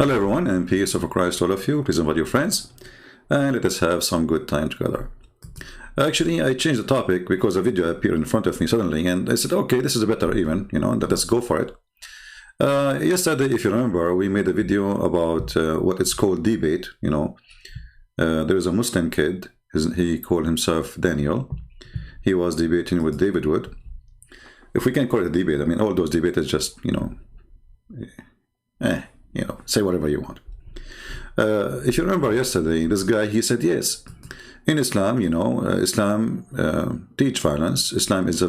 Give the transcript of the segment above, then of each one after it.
Hello everyone, and peace of Christ to all of you, peace and with your friends, and let us have some good time together. Actually, I changed the topic because a video appeared in front of me suddenly, and I said, okay, this is better even, you know, and let's go for it. Yesterday, if you remember, we made a video about what it's called debate, you know. There is a Muslim kid, he called himself Daniel. He was debating with David Wood. If we can call it a debate, I mean, all those debates is just, you know, say whatever you want. If you remember yesterday, this guy, he said, yes, in Islam, you know, Islam teach violence. Islam is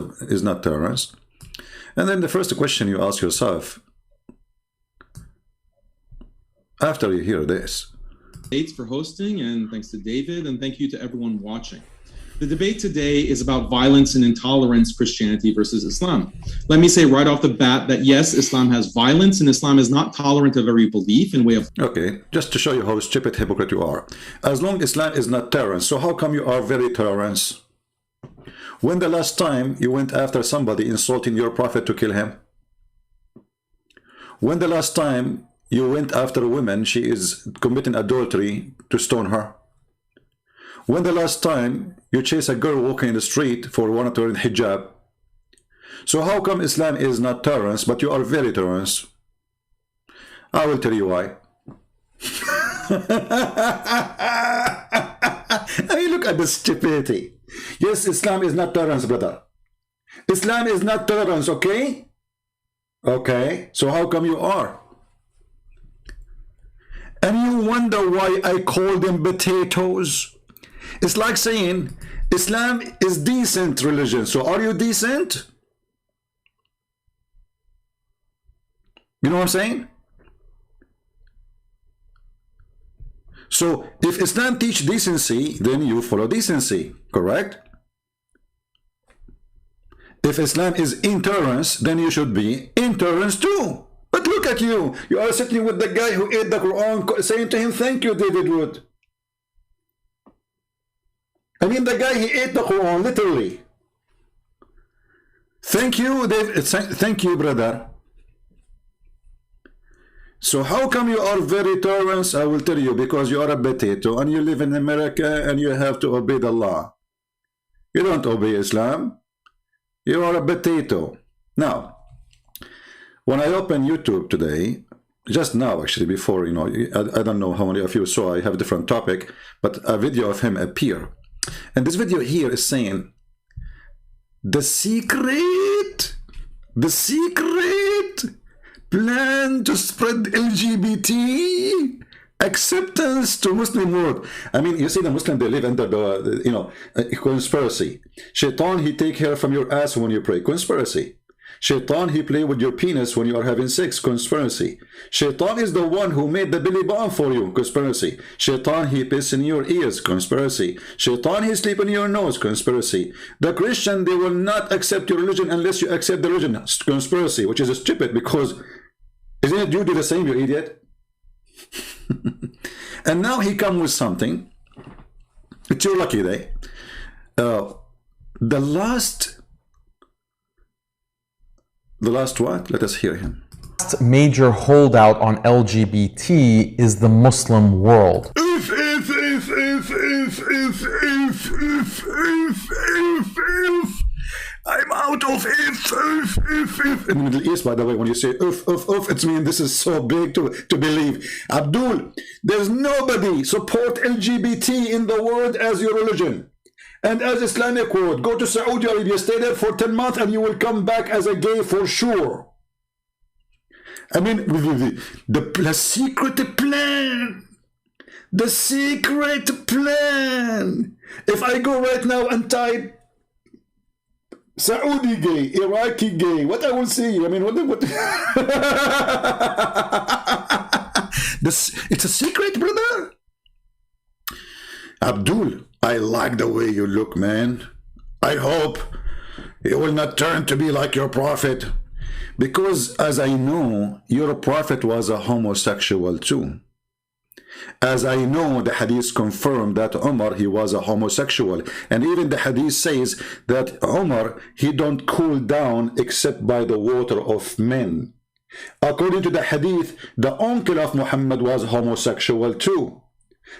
not tolerance. And then the first question you ask yourself, after you hear this. Thanks for hosting, and thanks to David, and thank you to everyone watching. The debate today is about violence and intolerance, Christianity versus Islam. Let me say right off the bat that yes, Islam has violence, and Islam is not tolerant of every belief in way of... Okay, just to show you how stupid hypocrite you are. As long as Islam is not tolerance, so how come you are very tolerant? When the last time you went after somebody insulting your prophet to kill him? When the last time you went after a woman, she is committing adultery, to stone her? When the last time you chase a girl walking in the street for wanting to wear hijab? So how come Islam is not tolerance, but you are very tolerant? I will tell you why. I mean, look at the stupidity. Yes, Islam is not tolerance, brother. Islam is not tolerance, okay? Okay, so how come you are? And you wonder why I call them potatoes? It's like saying Islam is decent religion. So are you decent? You know what I'm saying? So if Islam teach decency, then you follow decency, correct? If Islam is intolerance, then you should be intolerance too. But look at you. You are sitting with the guy who ate the Quran, saying to him, thank you, David Wood. I mean, the guy, he ate the Quran, literally. Thank you, David. Thank you, brother. So how come you are very tolerant? I will tell you, because you are a potato, and you live in America, and you have to obey the law. You don't obey Islam. You are a potato. Now, when I opened YouTube today, just now actually, before, you know, I don't know how many of you saw, I have a different topic, but a video of him appeared. And this video here is saying, the secret plan to spread LGBT acceptance to Muslim world. I mean, you see the Muslim, they live under the, you know, conspiracy. Shaitan, he take hair from your ass when you pray. Conspiracy. Shaitan, he play with your penis when you are having sex. Conspiracy. Shaitan is the one who made the belly bomb for you. Conspiracy. Shaitan, he piss in your ears. Conspiracy. Shaitan, he sleep in your nose. Conspiracy. The Christian, they will not accept your religion unless you accept the religion. Conspiracy, which is stupid, because isn't it you do the same, you idiot? And now he come with something. It's your lucky day. The last what? Let us hear him. Last major holdout on LGBT is the Muslim world. If. I'm out of if. In the Middle East, by the way, when you say if, it means this is so big to believe. Abdul, there's nobody support LGBT in the world as your religion. And as Islamic world, go to Saudi Arabia, stay there for 10 months, and you will come back as a gay for sure. I mean, the secret plan. The secret plan. If I go right now and type Saudi gay, Iraqi gay, what I will see? I mean, what? It's a secret, brother. Abdul, I like the way you look, man. I hope you will not turn to be like your prophet, because as I know, your prophet was a homosexual too. As I know, the hadith confirmed that Umar, he was a homosexual, and even the hadith says that Umar, he don't cool down except by the water of men. According to the hadith, the uncle of Muhammad was homosexual too.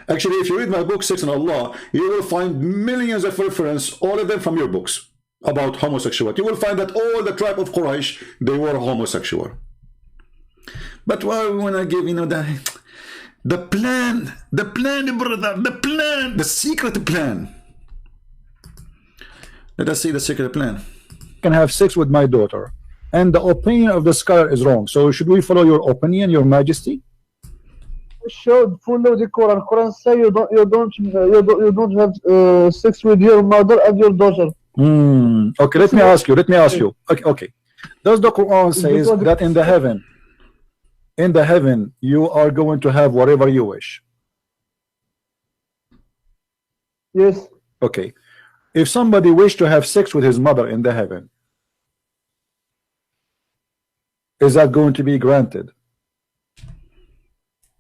Actually, if you read my book, Sex and Allah, you will find millions of references, all of them from your books, about homosexuality. You will find that all the tribe of Quraysh, they were homosexual. But why we want to give, the plan, brother, the secret plan. Let us see the secret plan. Can have sex with my daughter, and the opinion of the scholar is wrong. So should we follow your opinion, Your Majesty? We should follow the Quran. Quran say you don't have sex with your mother and your daughter. Okay, let me ask you. Okay. Does the Quran says that in the heaven you are going to have whatever you wish? Yes. Okay. If somebody wished to have sex with his mother in the heaven, is that going to be granted?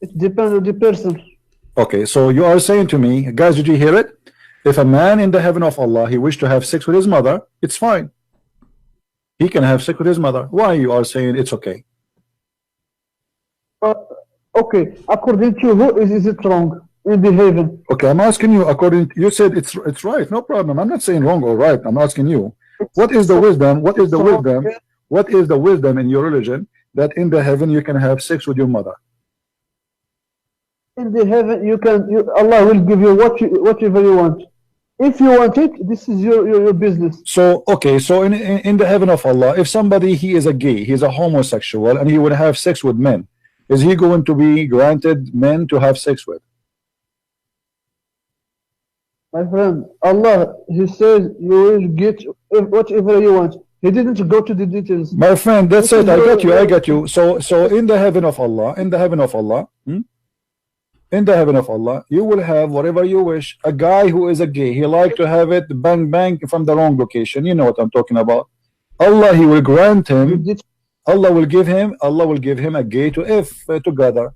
It depends on the person. Okay, so you are saying to me, guys, did you hear it? If a man in the heaven of Allah, he wished to have sex with his mother, it's fine. He can have sex with his mother. Why you are saying it's okay? Okay, according to who is it wrong in the heaven? Okay, I'm asking you. According, you said it's right. No problem. I'm not saying wrong or right. I'm asking you. What is the wisdom? What is the wisdom? What is the wisdom in your religion that in the heaven you can have sex with your mother? In the heaven, Allah will give you whatever you want. If you want it, this is your business. So okay, so in the heaven of Allah, if somebody he is a gay, he is a homosexual, and he would have sex with men, is he going to be granted men to have sex with? My friend, Allah, He says you will get whatever you want. He didn't go to the details. My friend, that's it. I got you. So in the heaven of Allah, in the heaven of Allah, you will have whatever you wish. A guy who is a gay, he like to have it bang bang from the wrong location. You know what I'm talking about. Allah, He will grant him. Allah will give him a gay to if together.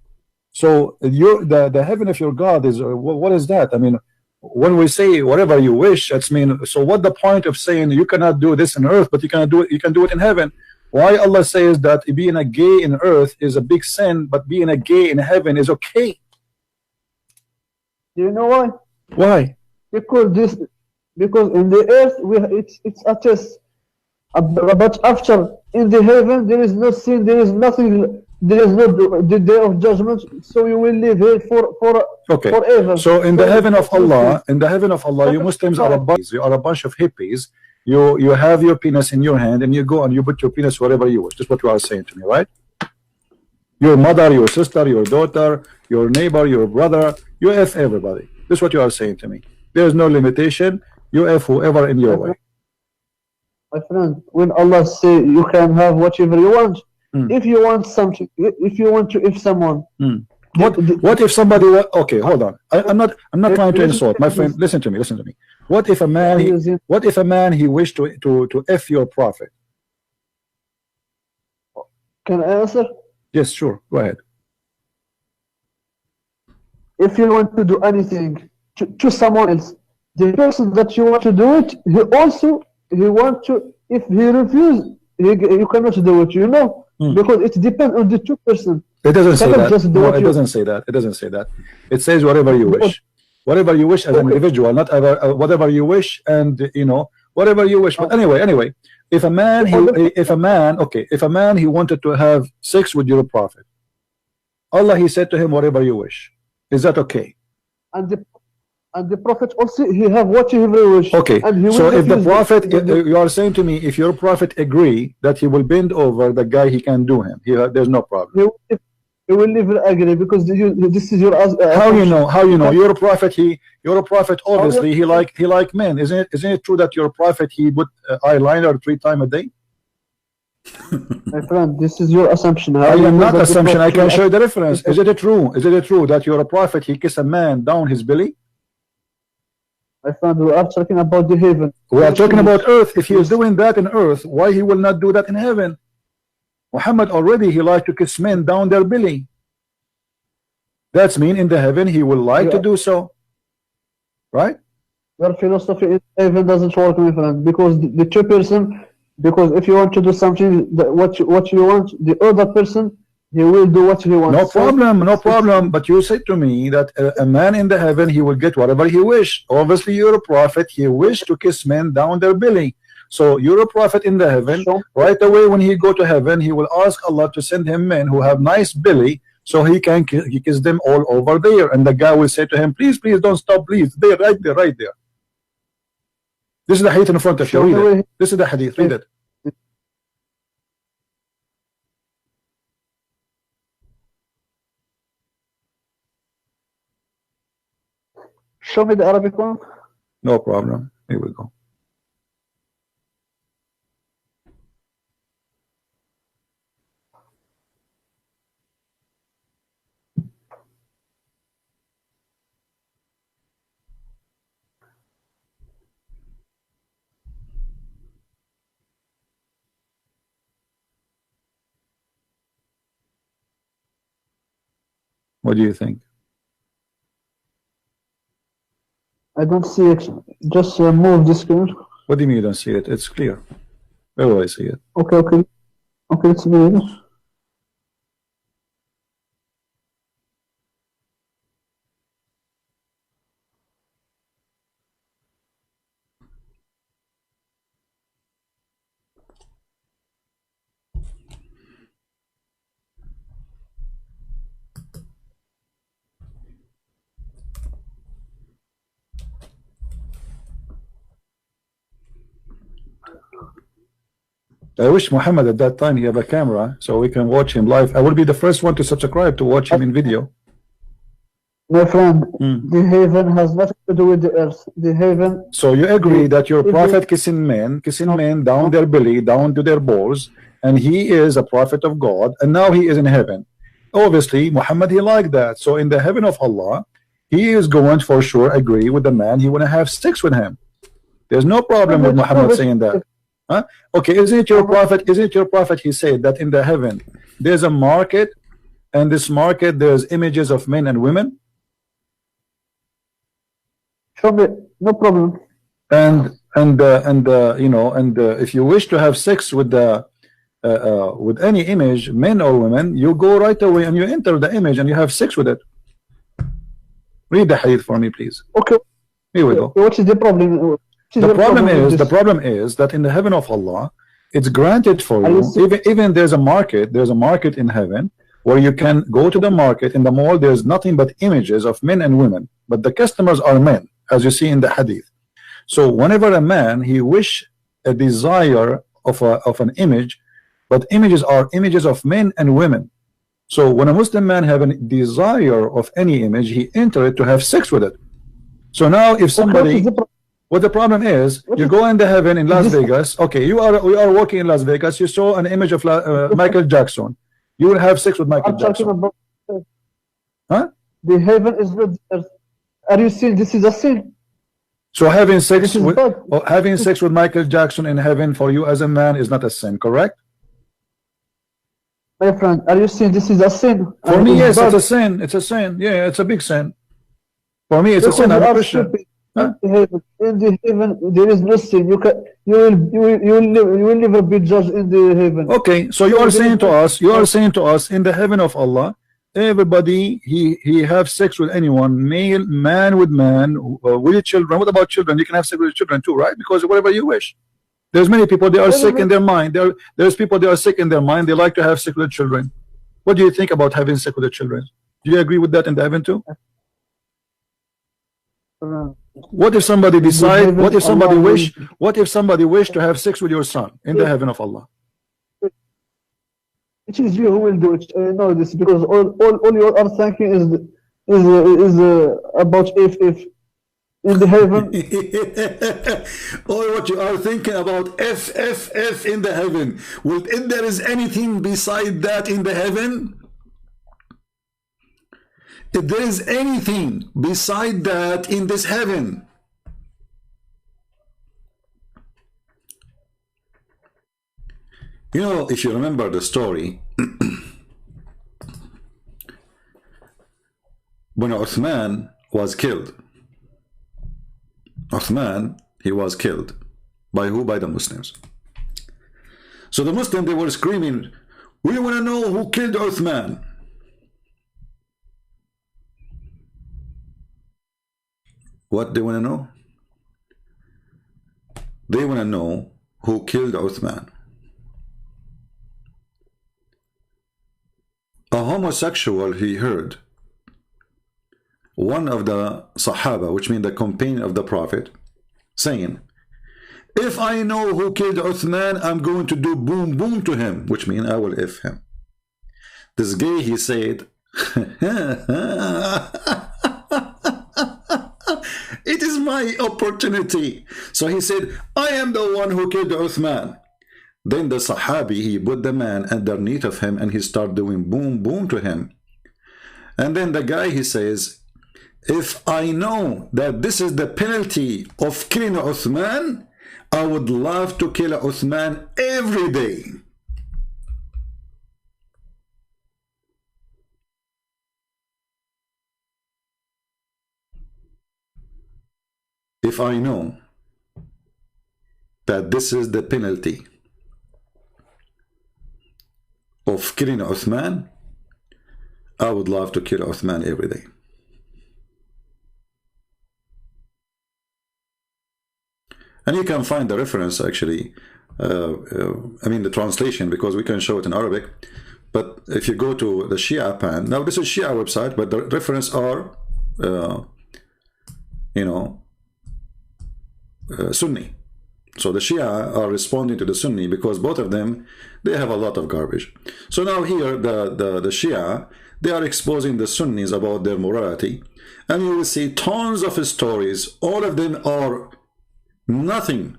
So the heaven of your God is what is that? I mean, when we say whatever you wish, that's mean. So what the point of saying you cannot do this on earth, but you can do it in heaven? Why Allah says that being a gay in earth is a big sin, but being a gay in heaven is okay? Do you know why? Why? Because in the earth it's a test. But after in the heaven there is no sin, there is nothing, there is no the day of judgment. So you will live here forever. So in the heaven of Allah, you Muslims are a bunch of hippies. You have your penis in your hand and you go and you put your penis wherever you wish. That's what you are saying to me, right? Your mother, your sister, your daughter, your neighbor, your brother, you F everybody. That's what you are saying to me. There is no limitation. You F whoever in your way. My friend, when Allah say you can have whatever you want, if you want something, if you want to F someone, what if somebody? Okay, hold on. I'm not trying to insult, my friend. Listen to me. What if a man he wished to F your prophet? Can I answer? Yes, sure. Go ahead. If you want to do anything to someone else, the person that you want to do it, he want to. If he refuses, you cannot do it. You know, because it depends on the two person. It doesn't say that. No, it doesn't say that. It doesn't say that. It says whatever you wish. Whatever you wish as an individual, not whatever you wish, and whatever you wish. But anyway, if a man he wanted to have sex with your prophet, Allah he said to him, whatever you wish. Is that okay? And the prophet also he have whatever he wish. Okay. So if the prophet, you are saying to me, if your prophet agree that he will bend over the guy, he can do him. There's no problem. He will never agree because this is your. How you know? Your prophet obviously he like men. Isn't it true that your prophet he put eyeliner 3 times a day? My friend, this is your assumption. I am not assumption. I can show you the reference. Is it true? Is it true that your prophet he kiss a man down his belly? My friend, we are talking about the heaven. We are talking about earth. If he is doing that in earth, why he will not do that in heaven? Muhammad already he liked to kiss men down their belly. That's mean in the heaven he will like to do so, right? Your philosophy in heaven doesn't work, my friend, because the two person Because if you want to do something, what you want, the other person, he will do what he wants. No problem, no problem. But you said to me that a man in the heaven, he will get whatever he wish. Obviously, you're a prophet. He wished to kiss men down their belly. So you're a prophet in the heaven. Right away, when he go to heaven, he will ask Allah to send him men who have nice belly, so he can kiss them all over there. And the guy will say to him, please, please don't stop, please. There, right there, right there. This is the hadith in front of you. Read it. This is the hadith. Read it. Show me the Arabic one. No problem. Here we go. What do you think? I don't see it. Just move the screen. What do you mean you don't see it? It's clear. Where will I see it? Okay, okay. Okay, it's good. I wish Muhammad at that time he have a camera so we can watch him live. I will be the first one to subscribe to watch him in video. My friend, the heaven has nothing to do with the earth. The heaven. So you agree that your prophet kissing men down their belly, down to their balls, and he is a prophet of God, and now he is in heaven. Obviously, Muhammad, he liked that. So in the heaven of Allah, he is going to for sure agree with the man. He want to have sex with him. There's no problem with Muhammad saying that. Huh? Okay, isn't it your prophet? Isn't it your prophet? He said that in the heaven there's a market, and this market there's images of men and women. Show me, no problem. And you know, if you wish to have sex with the with any image, men or women, you go right away and you enter the image and you have sex with it. Read the hadith for me, please. Okay. Here we go. What is the problem? The problem is that in the heaven of Allah, it's granted for you. Even there's a market in heaven where you can go to the market. In the mall, there's nothing but images of men and women, but the customers are men, as you see in the hadith. So whenever a man he wish a desire of an image, but images are images of men and women. So when a Muslim man have a desire of any image, he enter it to have sex with it. So now if somebody what the problem is, you go in the heaven in Las Vegas. Okay, we are walking in Las Vegas. You saw an image of Michael Jackson. You will have sex with Michael Jackson. About, huh? The heaven is not earth. Are you saying this is a sin? So having sex with Michael Jackson in heaven for you as a man is not a sin, correct? My friend, are you saying this is a sin? For me, yes, it's a sin. It's a sin. Yeah, it's a big sin. For me, it's a sin. I'm a Christian. Huh? In the heaven, there is no sin. You will never be judged in the heaven. Okay, so you are saying to us, in the heaven of Allah, everybody he have sex with anyone, male, man with man, with children. What about children? You can have sex with children too, right? Because whatever you wish. There's many people they are sick in their mind. There's people they are sick in their mind. They like to have sex with children. What do you think about having sex with the children? Do you agree with that in the heaven too? What if somebody decide? What if somebody wish? What if somebody wish to have sex with your son in the heaven of Allah? It is you who will do it. Know this because all you are thinking is about if in the heaven. All what you are thinking about if in the heaven. Well, if there is anything beside that in the heaven. If there is anything beside that in this heaven, you know, if you remember the story, when Uthman was killed, he was killed by who? By the Muslims. So the Muslims, they were screaming, we want to know who killed Uthman. What they want to know? They want to know who killed Uthman. A homosexual, he heard one of the Sahaba, which means the companion of the Prophet, saying, if I know who killed Uthman, I'm going to do boom boom to him, which means I will F him. This guy, he said, it is my opportunity. So he said, I am the one who killed Uthman. Then the Sahabi, he put the man underneath of him and he started doing boom boom to him. And then the guy, he says, if I know that this is the penalty of killing Uthman, I would love to kill Uthman every day. If I know that this is the penalty of killing Uthman, I would love to kill Uthman every day. And you can find the reference actually, I mean the translation, because we can show it in Arabic. But if you go to the Shia pan, now this is Shia website, but the reference are, you know, Sunni. So the Shia are responding to the Sunni because both of them, they have a lot of garbage. So now here the Shia, they are exposing the Sunnis about their morality, and you will see tons of stories. All of them are nothing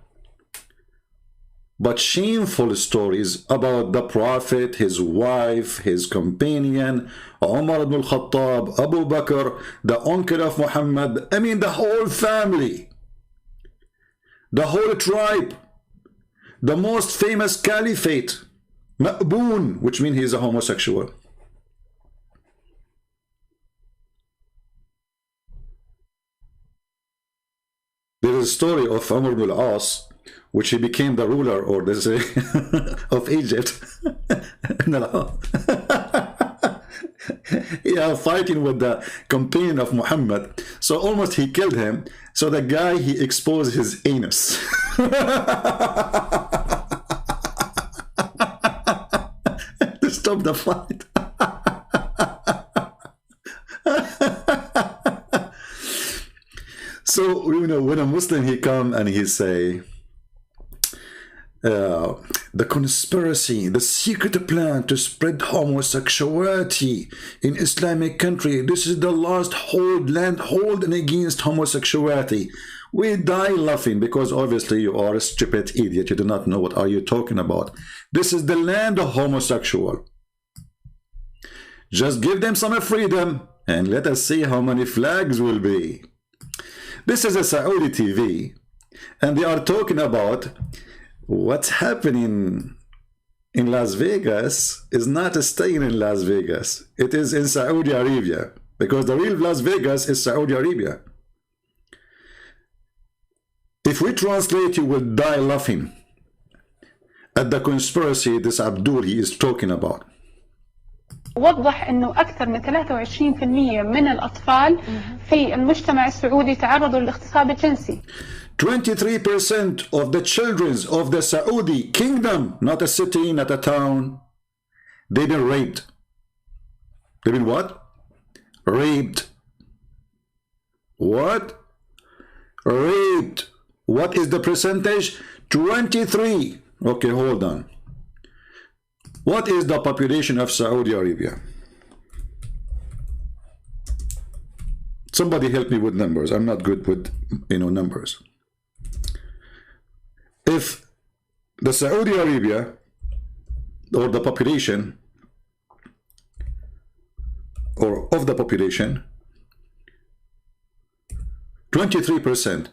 but shameful stories about the Prophet, his wife, his companion, Umar ibn al-Khattab, Abu Bakr, the uncle of Muhammad, I mean the whole family, the whole tribe, the most famous caliphate, Ma'boon, which means he is a homosexual. There is a story of Amr ibn al-As, which he became the ruler, or they say, of Egypt. Yeah, fighting with the companion of Muhammad. So almost he killed him. So the guy, he exposed his anus. To stop the fight. So, you know, when a Muslim, he come and he say, the conspiracy, the secret plan to spread homosexuality in Islamic country, this is the last land holding against homosexuality. We die laughing because obviously you are a stupid idiot. You do not know what are you talking about. This is the land of homosexual. Just give them some freedom and let us see how many flags will be. This is a Saudi TV, and they are talking about what's happening in Las Vegas is not staying in Las Vegas. It is in Saudi Arabia, because the real Las Vegas is Saudi Arabia. If we translate, you will die laughing at the conspiracy this Abdul he is talking about. وضح انه اكثر من 23% من الاطفال في المجتمع السعودي تعرضوا للاغتصاب الجنسي. 23% of the children of the Saudi kingdom, not a city, not a town, they've been raped. They've been what? Raped. What? Raped. What is the percentage? 23. Okay, hold on. What is the population of Saudi Arabia? Somebody help me with numbers. I'm not good with, you know, numbers. If the Saudi Arabia, or the population, or of the population, 23%,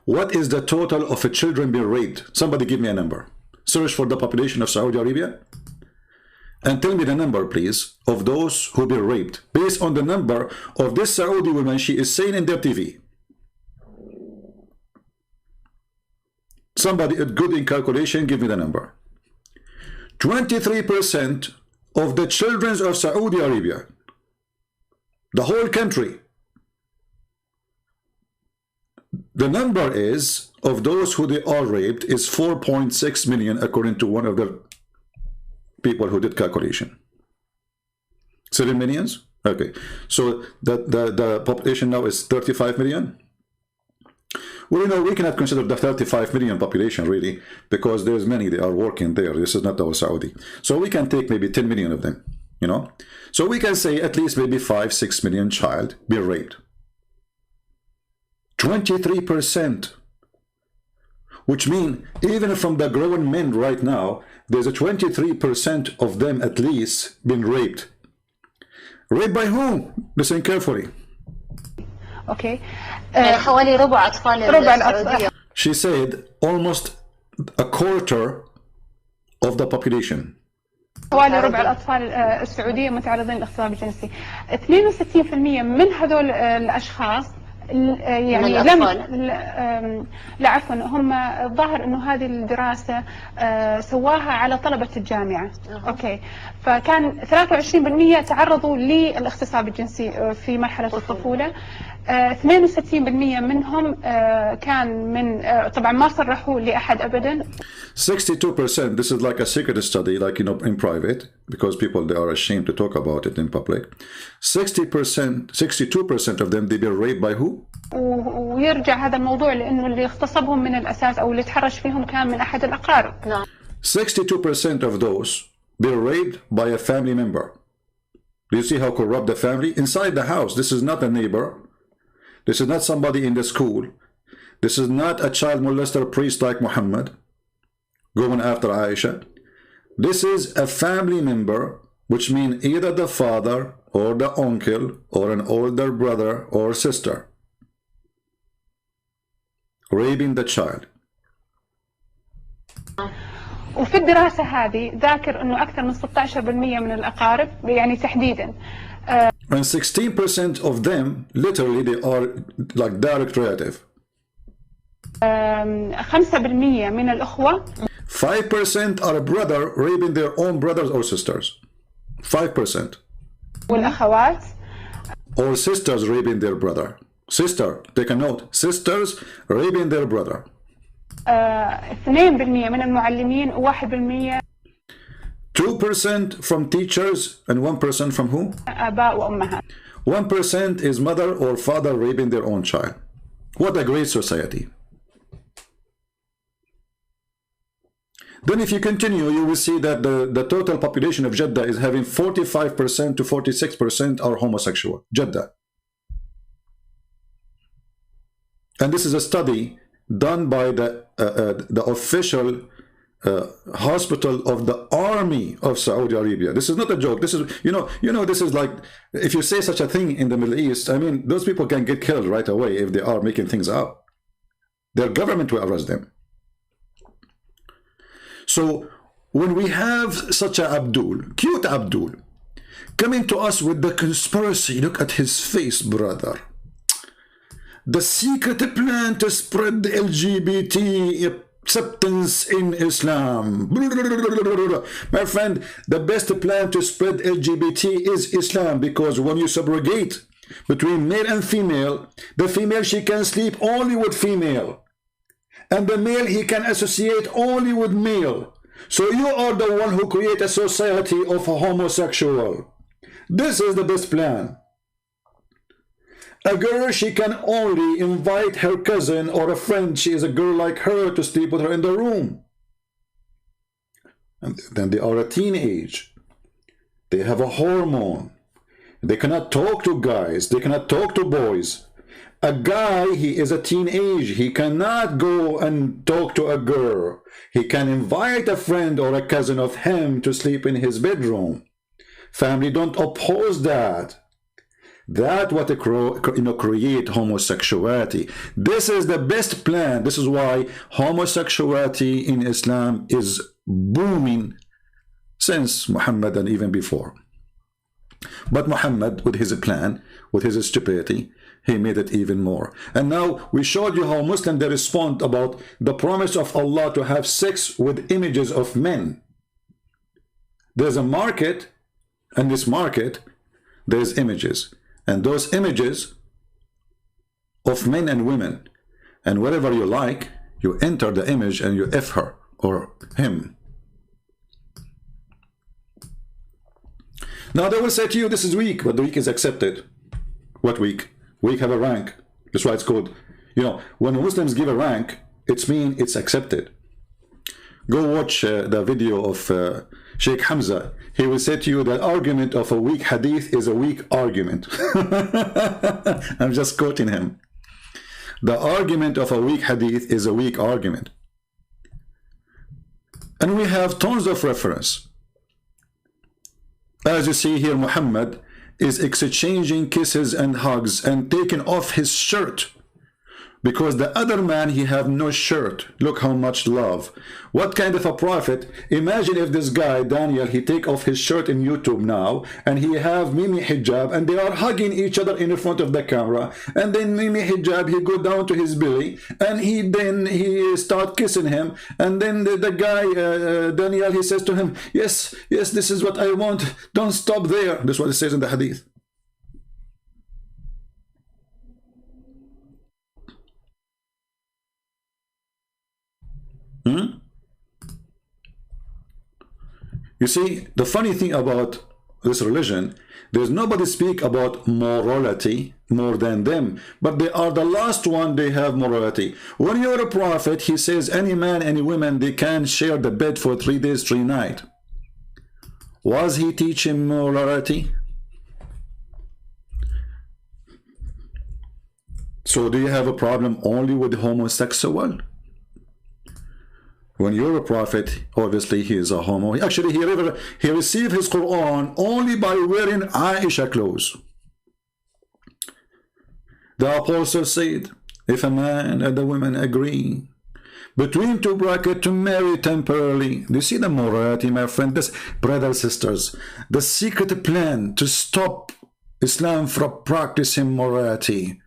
what is the total of children being raped? Somebody give me a number. Search for the population of Saudi Arabia and tell me the number, please, of those who been raped based on the number of this Saudi woman she is saying in their TV. Somebody good in calculation, give me the number. 23% of the children of Saudi Arabia, the whole country, the number is of those who they are raped is 4.6 million, according to one of the people who did calculation. 7 millions. Okay, so the population now is 35 million. Well, you know, we cannot consider the 35 million population really, because there's many, they are working there. This is not our Saudi. So we can take maybe 10 million of them, you know. So we can say at least maybe 5-6 million child be raped. 23%, which means even from the grown men right now, there's a 23% of them at least been raped. Raped by whom? Listen carefully. اوكي حوالي ربع أطفال السعودية. She said almost a quarter of the population. حوالي ربع الأطفال السعودية متعرضين للاغتصاب الجنسي. 62% من هذول الأشخاص يعني لا عفوا، هم الظاهر انه هذه الدراسة سواها على طلبة الجامعة. اوكي، فكان 23% تعرضوا للاغتصاب الجنسي في مرحلة الطفولة. 62% منهم كان من طبعا ما صرحوا لأحد أبدا. 62%, this is like a secret study, like, you know, in private, because people, they are ashamed to talk about it in public. 62% of them, they were raped by who? ويرجع هذا الموضوع لأنه اللي اغتصبهم من الأساس أو اللي تحرش فيهم كان من أحد الأقارب. 62% of those were raped by a family member. Do you see how corrupt the family? Inside the house, this is not a neighbor. This is not somebody in the school. This is not a child molester priest like Muhammad going after Aisha. This is a family member, which means either the father or the uncle or an older brother or sister raping the child. وفي الدراسة هذه ذاكر إنه أكثر من 16% من الأقارب يعني تحديداً. And 16% of them, literally, they are like direct relative. 5% من الأخوة. 5% are a brother raping their own brothers or sisters. 5%. والأخوات. Or sisters raping their brother. Sister, take a note. Sisters raping their brother. 2% من المعلمين و1%. 2% from teachers and 1% from who? آباء وأمهات. 1% is mother or father raping their own child. What a great society. Then if you continue, you will see that the total population of Jeddah is having 45% to 46% are homosexual. Jeddah. And this is a study done by the official hospital of the army of Saudi Arabia. This is not a joke. This is, you know, this is like, if you say such a thing in the Middle East, I mean, those people can get killed right away if they are making things up. Their government will arrest them. So when we have such a Abdul, cute Abdul, coming to us with the conspiracy, look at his face, brother. The secret plan to spread the LGBT acceptance in Islam. My friend, the best plan to spread LGBT is Islam, because when you subrogate between male and female, the female, she can sleep only with female, and the male, he can associate only with male. So you are the one who create a society of homosexual. This is the best plan. A girl, she can only invite her cousin or a friend, she is a girl like her, to sleep with her in the room. And then they are a teenage. They have a hormone. They cannot talk to guys. They cannot talk to boys. A guy, he is a teenage. He cannot go and talk to a girl. He can invite a friend or a cousin of him to sleep in his bedroom. Family don't oppose that. That what create homosexuality. This is the best plan. This is why homosexuality in Islam is booming since Muhammad and even before. But Muhammad, with his plan, with his stupidity, he made it even more. And now we showed you how Muslims, they respond about the promise of Allah to have sex with images of men. There's a market, and this market, there's images. And those images of men and women, and whatever you like, you enter the image and you F her or him. Now they will say to you, this is weak, but the weak is accepted. What weak? Weak have a rank. That's why it's called, you know, when Muslims give a rank, it's mean it's accepted. Go watch the video of Sheikh Hamza. He will say to you that argument of a weak hadith is a weak argument. I'm just quoting him. The argument of a weak hadith is a weak argument. And we have tons of reference. As you see here, Muhammad is exchanging kisses and hugs and taking off his shirt because the other man, he have no shirt. Look how much love. What kind of a prophet? Imagine if this guy Daniel, he take off his shirt in YouTube now and he have Mimi hijab and they are hugging each other in front of the camera, and then Mimi hijab, he go down to his belly and he start kissing him, and then the guy Daniel, he says to him, yes, this is what I want, don't stop there. This is what it says in the hadith. You see, the funny thing about this religion, there's nobody speak about morality more than them, but they are the last one, they have morality. When you're a prophet, he says any man, any woman, they can share the bed for 3 days, 3 nights. Was he teaching morality? So do you have a problem only with homosexual? When you're a prophet, obviously he is a homo. Actually, he received his Quran only by wearing Aisha clothes. The apostle said, if a man and a woman agree between two brackets to marry temporarily, do you see the morality, my friend? This, brothers and sisters, the secret plan to stop Islam from practicing morality.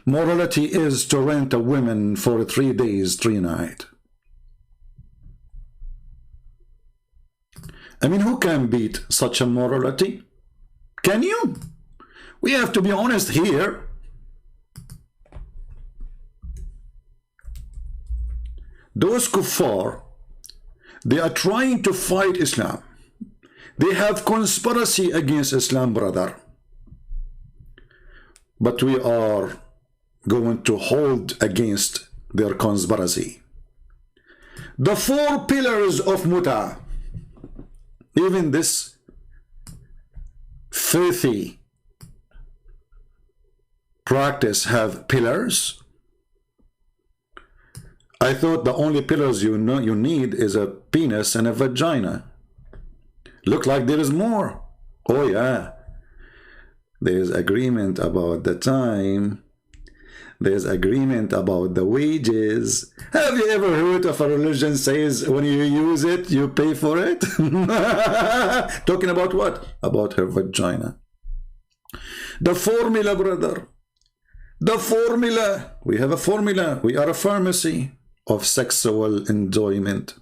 Morality is to rent a woman for 3 days, 3 nights. I mean, who can beat such a morality? Can you? We have to be honest here. Those kuffar, they are trying to fight Islam. They have conspiracy against Islam, brother. But we are going to hold against their conspiracy. The 4 pillars of Muta. Even this filthy practice have pillars. I thought the only pillars you need is a penis and a vagina. Look like there is more. Oh yeah. There's agreement about the time. There's agreement about the wages. Have you ever heard of a religion says when you use it, you pay for it? Talking about what? About her vagina. The formula, brother. The formula. We have a formula. We are a pharmacy of sexual enjoyment.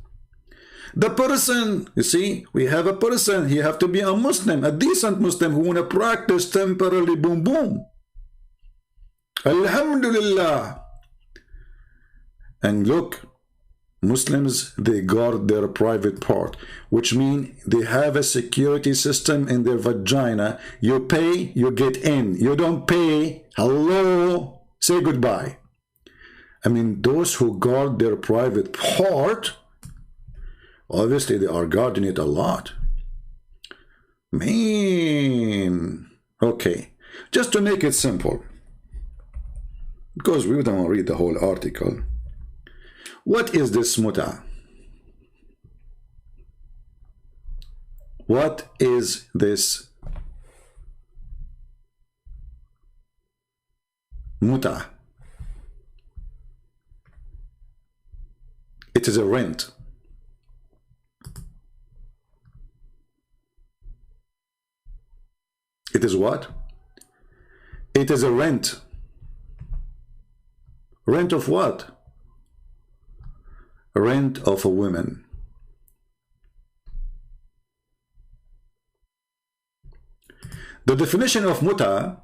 The person, you see, we have a person. He have to be a Muslim, a decent Muslim who want to practice temporarily boom boom. Alhamdulillah. And look, Muslims, they guard their private part, which means they have a security system in their vagina. You pay, you get in. You don't pay, hello, say goodbye. I mean, those who guard their private part, obviously they are guarding it a lot. Man, okay, just to make it simple, because we don't read the whole article. What is this muta? What is this muta? It is a rent. It is what? It is a rent. Rent of what? Rent of a woman. The definition of muta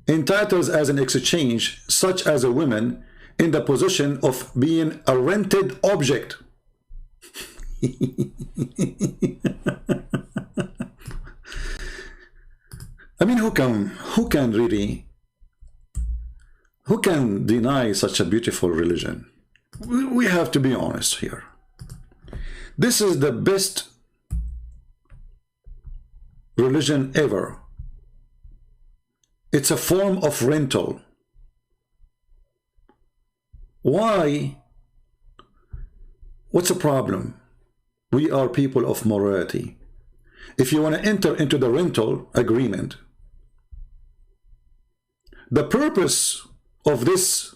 entitles as an exchange such as a woman in the position of being a rented object. I mean, who can deny such a beautiful religion? We have to be honest here. This is the best religion ever. It's a form of rental. Why? What's the problem? We are people of morality. If you want to enter into the rental agreement, the purpose of this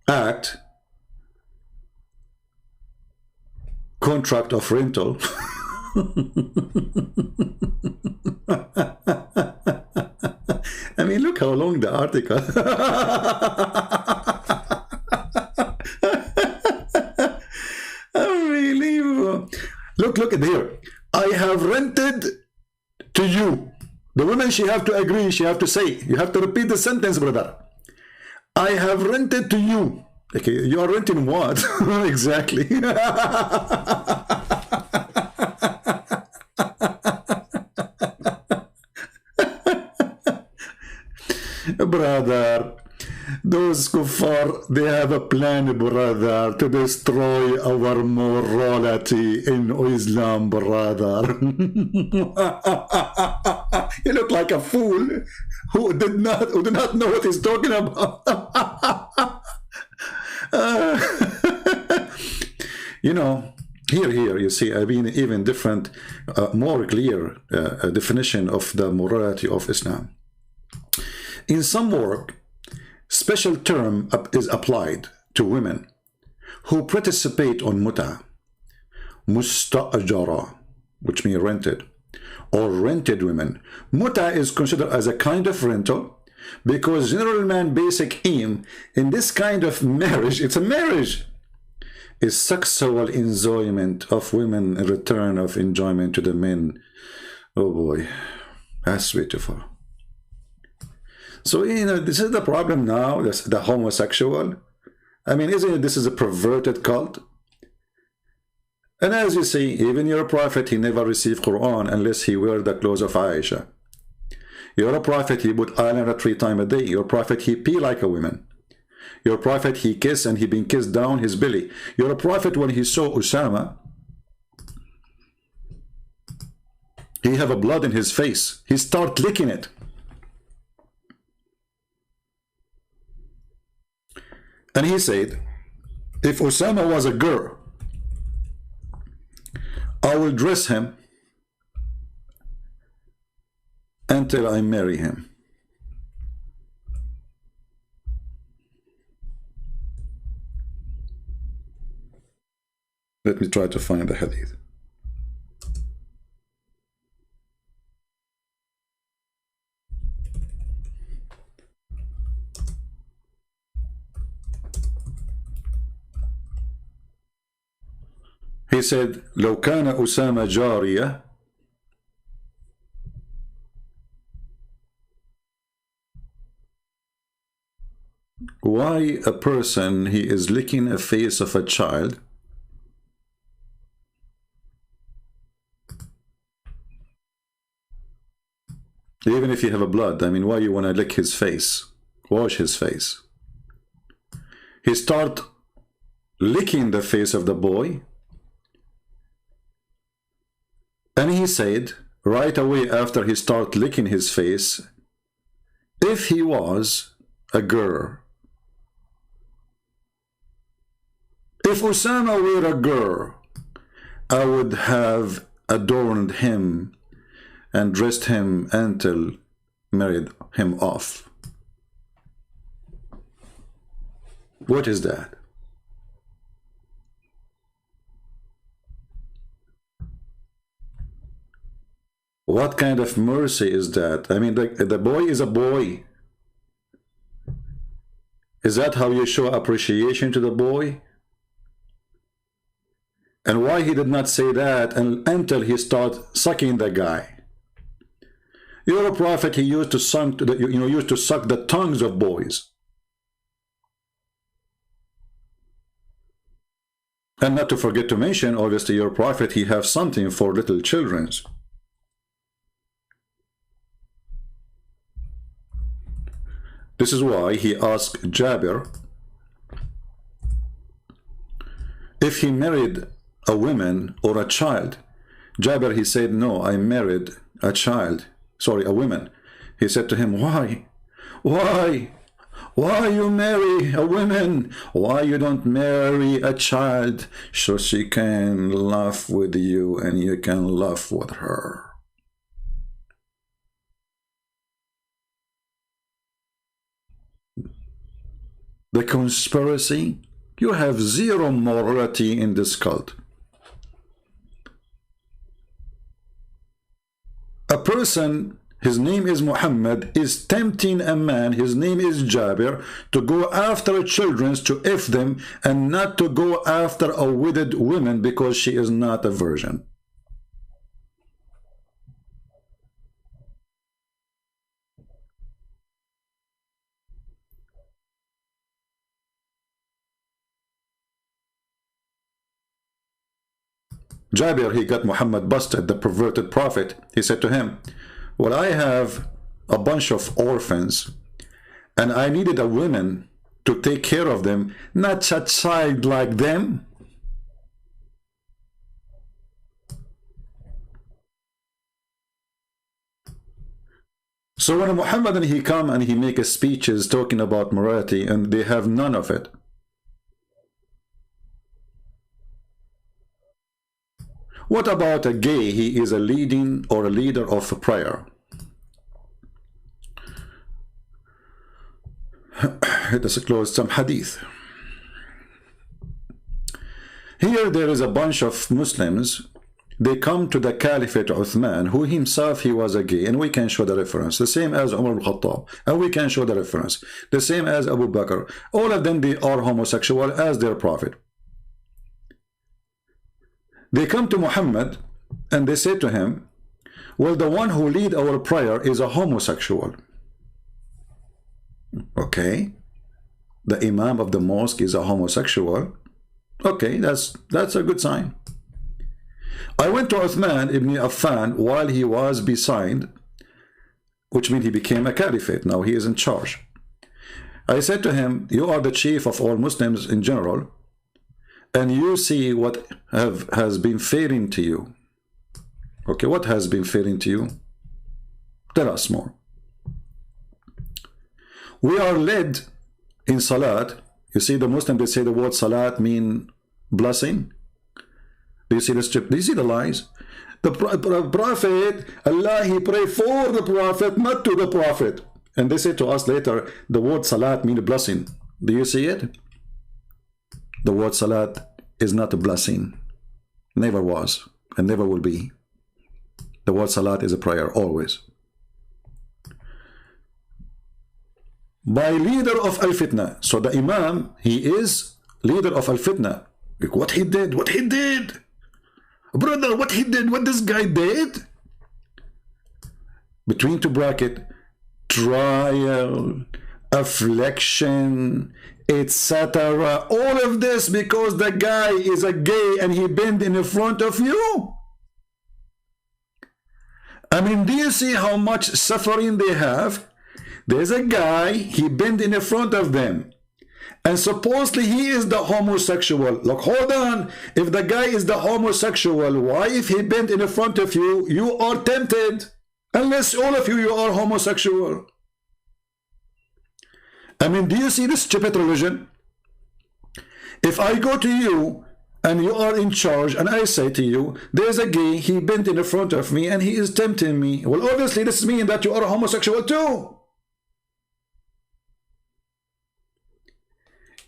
act, contract of rental, I mean, look how long the article. Unbelievable. Look at here. I have rented to you. The woman, she have to agree, she have to say. You have to repeat the sentence, brother. I have rented to you. Okay, you are renting what? Exactly. Brother, those kuffar, they have a plan, brother, to destroy our morality in Islam, brother. You look like a fool who do not know what he's talking about. You know, here you see, I mean, even different, more clear definition of the morality of Islam. In some work, special term is applied to women who participate on muta, musta'jara, which means rented, or rented women. Muta is considered as a kind of rental because general man basic aim in this kind of marriage, it's a marriage, is sexual enjoyment of women in return of enjoyment to the men. Oh boy, that's beautiful. So, you know, this is the problem now, the homosexual. I mean, isn't it, this is a perverted cult? And as you see, even your prophet, he never received Quran unless he wear the clothes of Aisha. Your prophet, he put eyeliner 3 times a day. Your prophet, he pee like a woman. Your prophet, he kiss and he been kissed down his belly. Your prophet, when he saw Usama, he have a blood in his face. He start licking it. And he said, if Osama was a girl, I will dress him until I marry him. Let me try to find the hadith. He said, لو كان أسامة جارية why a person, he is licking a face of a child even if you have a blood? I mean, why you want to lick his face, wash his face? He start licking the face of the boy. And he said, right away after he started licking his face, if he was a girl, if Osama were a girl, I would have adorned him and dressed him until married him off. What is that? What kind of mercy is that? I mean, the boy is a boy. Is that how you show appreciation to the boy? And why he did not say that until he started sucking the guy? Your prophet, he used to suck the tongues of boys. And not to forget to mention, obviously, your prophet, he has something for little children. This is why he asked Jabir if he married a woman or a child. Jabir, he said, no, I married a child. Sorry, a woman. He said to him, why? Why? Why you marry a woman? Why you don't marry a child so she can laugh with you and you can laugh with her? The conspiracy, you have zero morality in this cult. A person, his name is Muhammad, is tempting a man, his name is Jabir, to go after children to F them and not to go after a wedded woman because she is not a virgin. Jabir, he got Muhammad busted, the perverted prophet. He said to him, well, I have a bunch of orphans and I needed a woman to take care of them, not a child like them. So when Muhammad and he come and he make speeches talking about morality, and they have none of it. What about a gay? He is a leading or a leader of a prayer. Let us close some hadith. Here there is a bunch of Muslims. They come to the Caliphate Uthman, who himself, he was a gay, and we can show the reference. The same as Umar al-Khattab, and we can show the reference. The same as Abu Bakr. All of them, they are homosexual as their prophet. They come to Muhammad and they say to him, well, the one who lead our prayer is a homosexual. Okay. The imam of the mosque is a homosexual. Okay, that's a good sign. I went to Uthman ibn Affan while he was beside, which means he became a caliphate. Now he is in charge. I said to him, you are the chief of all Muslims in general, and you see what has been failing to you. Okay, what has been failing to you? Tell us more. We are led in Salat. You see, the Muslims, they say the word Salat mean blessing. Do you see this? Do you see the lies? The Prophet, Allah, he pray for the Prophet, not to the Prophet. And they say to us later, the word Salat mean blessing. Do you see it? The word Salat is not a blessing. Never was and never will be. The word Salat is a prayer, always. By leader of Al-Fitna. So the Imam, he is leader of Al-Fitna. Like what he did, what he did. Brother, what he did, what this guy did. Between two bracket, trial, affliction, etc. All of this because the guy is a gay and he bend in front of you. I mean, do you see how much suffering they have? There's a guy, he bend in front of them. And supposedly he is the homosexual. Look, hold on. If the guy is the homosexual, why if he bent in front of you, you are tempted? Unless all of you are homosexual. I mean, do you see this stupid religion? If I go to you and you are in charge and I say to you, there's a gay, he bent in front of me and he is tempting me. Well, obviously this means that you are a homosexual too.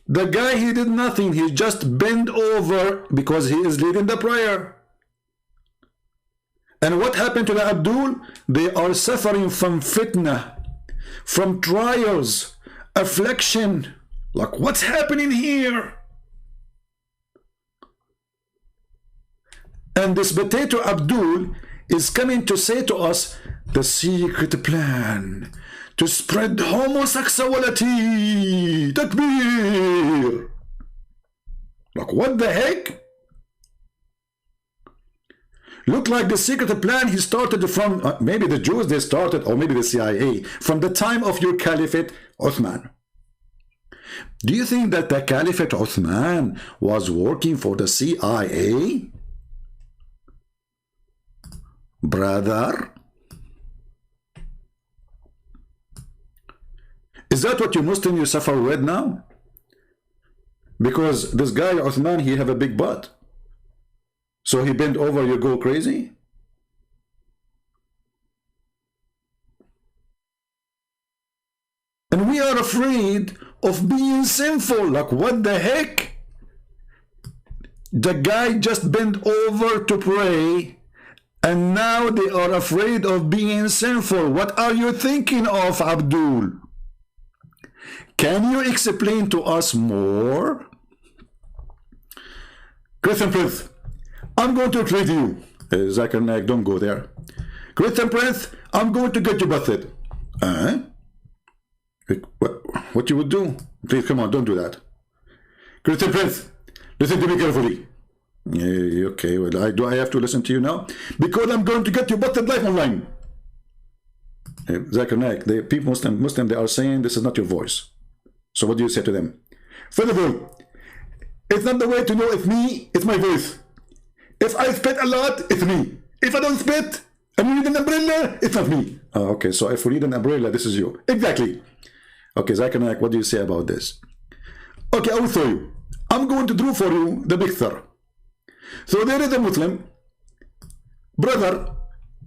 The guy, he did nothing. He just bent over because he is leading the prayer. And what happened to the Abdul? They are suffering from fitna, from trials, affliction. Like, what's happening here? And this potato Abdul is coming to say to us, the secret plan to spread homosexuality. Takbir. Like, what the heck? Look like the secret plan he started from, maybe the Jews they started, or maybe the CIA, from the time of your Caliphate Uthman. Do you think that the Caliphate Uthman was working for the CIA? Brother? Is that what you Muslim Yusuf read now? Because this guy Uthman, he have a big butt. So he bent over, you go crazy? And we are afraid of being sinful. Like, what the heck? The guy just bent over to pray, and now they are afraid of being sinful. What are you thinking of, Abdul? Can you explain to us more? Christian Prince, I'm going to treat you. Zakir Naik, don't go there. Christian Prince, I'm going to get you busted. What you would do? Please, come on, don't do that. Christian Prince, listen to me carefully. Okay, well, do I have to listen to you now? Because I'm going to get you busted live online. Zakir Naik, the people, Muslim, they are saying this is not your voice. So what do you say to them? First of all, it's not the way to know it's me, it's my voice. If I spit a lot, it's me. If I don't spit, and you need an umbrella, it's not me. Oh, okay, so if we need an umbrella, this is you. Exactly. Okay, Zakir Naik, what do you say about this? Okay, I will show you. I'm going to draw for you the picture. So there is a Muslim brother.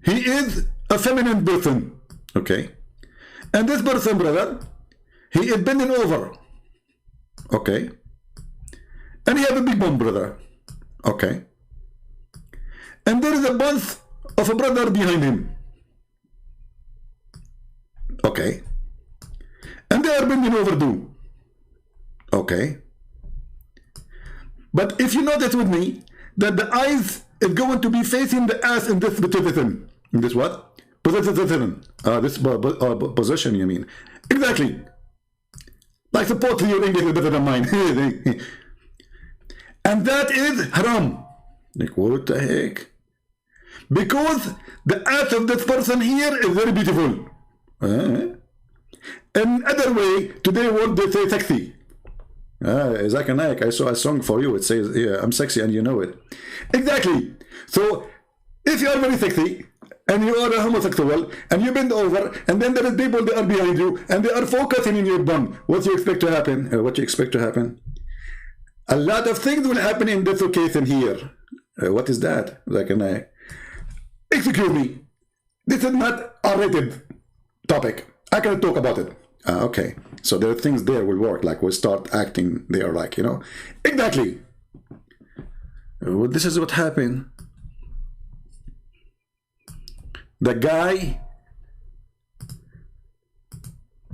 He is a feminine person. Okay. And this person, brother, he is bending over. Okay. And he has a big bone, brother. Okay. And there is a bunch of a brother behind him. Okay. And they are bending over too. Okay. But if you notice with me that the eyes is going to be facing the ass in this position. In this what? Position. This position, you mean? Exactly. Like, supposedly your English is better than mine. And that is haram. Like, what the heck? Because the ass of this person here is very beautiful. Another way, today what they say sexy. Zakir Naik, I saw a song for you. It says, yeah, I'm sexy and you know it. Exactly. So, if you are very sexy, and you are a homosexual, and you bend over, and then there are people that are behind you, and they are focusing in your bum, what do you expect to happen? What do you expect to happen? A lot of things will happen in this occasion here. What is that, Zakir Naik? Excuse me. This is not a rated topic. I cannot talk about it. Okay. So there are things there will work, like we'll start acting there, like, you know. Exactly. Well, this is what happened. The guy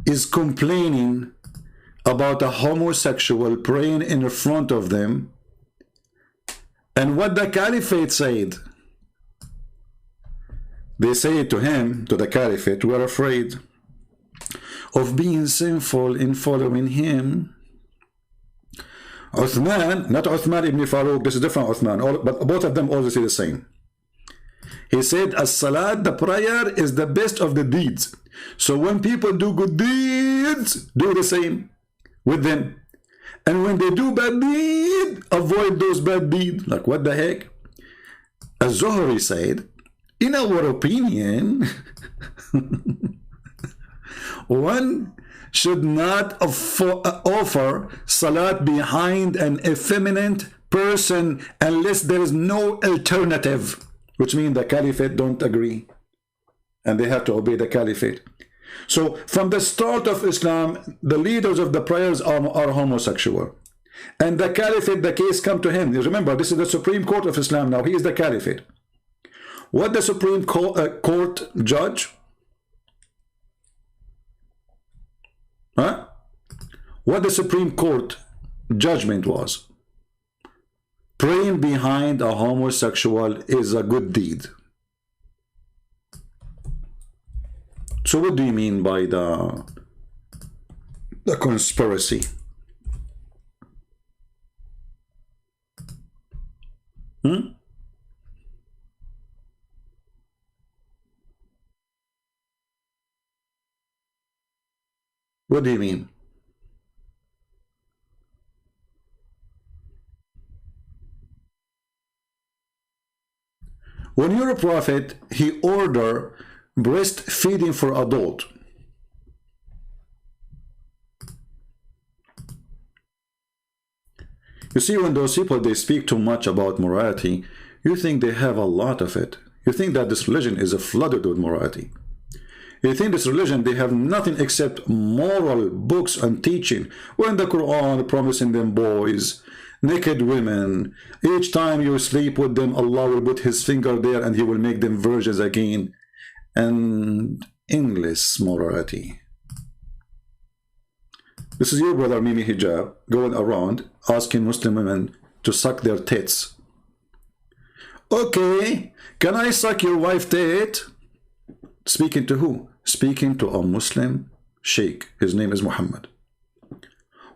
is complaining about a homosexual praying in front of them. And what the caliphate said, they say to him, to the caliphate, we are afraid of being sinful in following him. Uthman, not Uthman ibn Farouk, this is different Uthman, but both of them all say the same. He said, as-salat, the prayer, is the best of the deeds. So when people do good deeds, do the same with them. And when they do bad deeds, avoid those bad deeds. Like, what the heck? Az-Zuhri said, in our opinion, one should not offer salat behind an effeminate person unless there is no alternative, which means the caliphate don't agree and they have to obey the caliphate. So from the start of Islam, the leaders of the prayers are homosexual, and the caliphate, the case come to him. Remember, this is the Supreme Court of Islam now. He is the caliphate. What the Supreme Court judge? What the Supreme Court judgment was? Praying behind a homosexual is a good deed. So what do you mean by the conspiracy? What do you mean? When you're a prophet, he order breastfeeding for adult. You see, when those people, they speak too much about morality, you think they have a lot of it. You think that this religion is flooded with morality. You think this religion, they have nothing except moral books and teaching. When the Quran promising them boys, naked women, each time you sleep with them, Allah will put his finger there and he will make them virgins again. And endless morality. This is your brother Mimi Hijab going around asking Muslim women to suck their tits. Okay, can I suck your wife's tit? Speaking to who? Speaking to a Muslim sheikh. His name is Muhammad.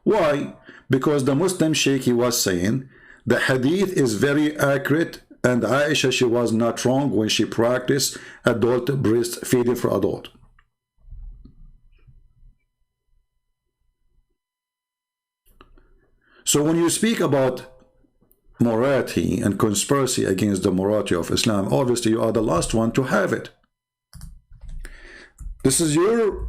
Why? Because the Muslim sheikh, he was saying the hadith is very accurate, and Aisha, she was not wrong when she practiced adult breastfeeding for adult. So when you speak about morality and conspiracy against the morality of Islam, obviously you are the last one to have it. This is your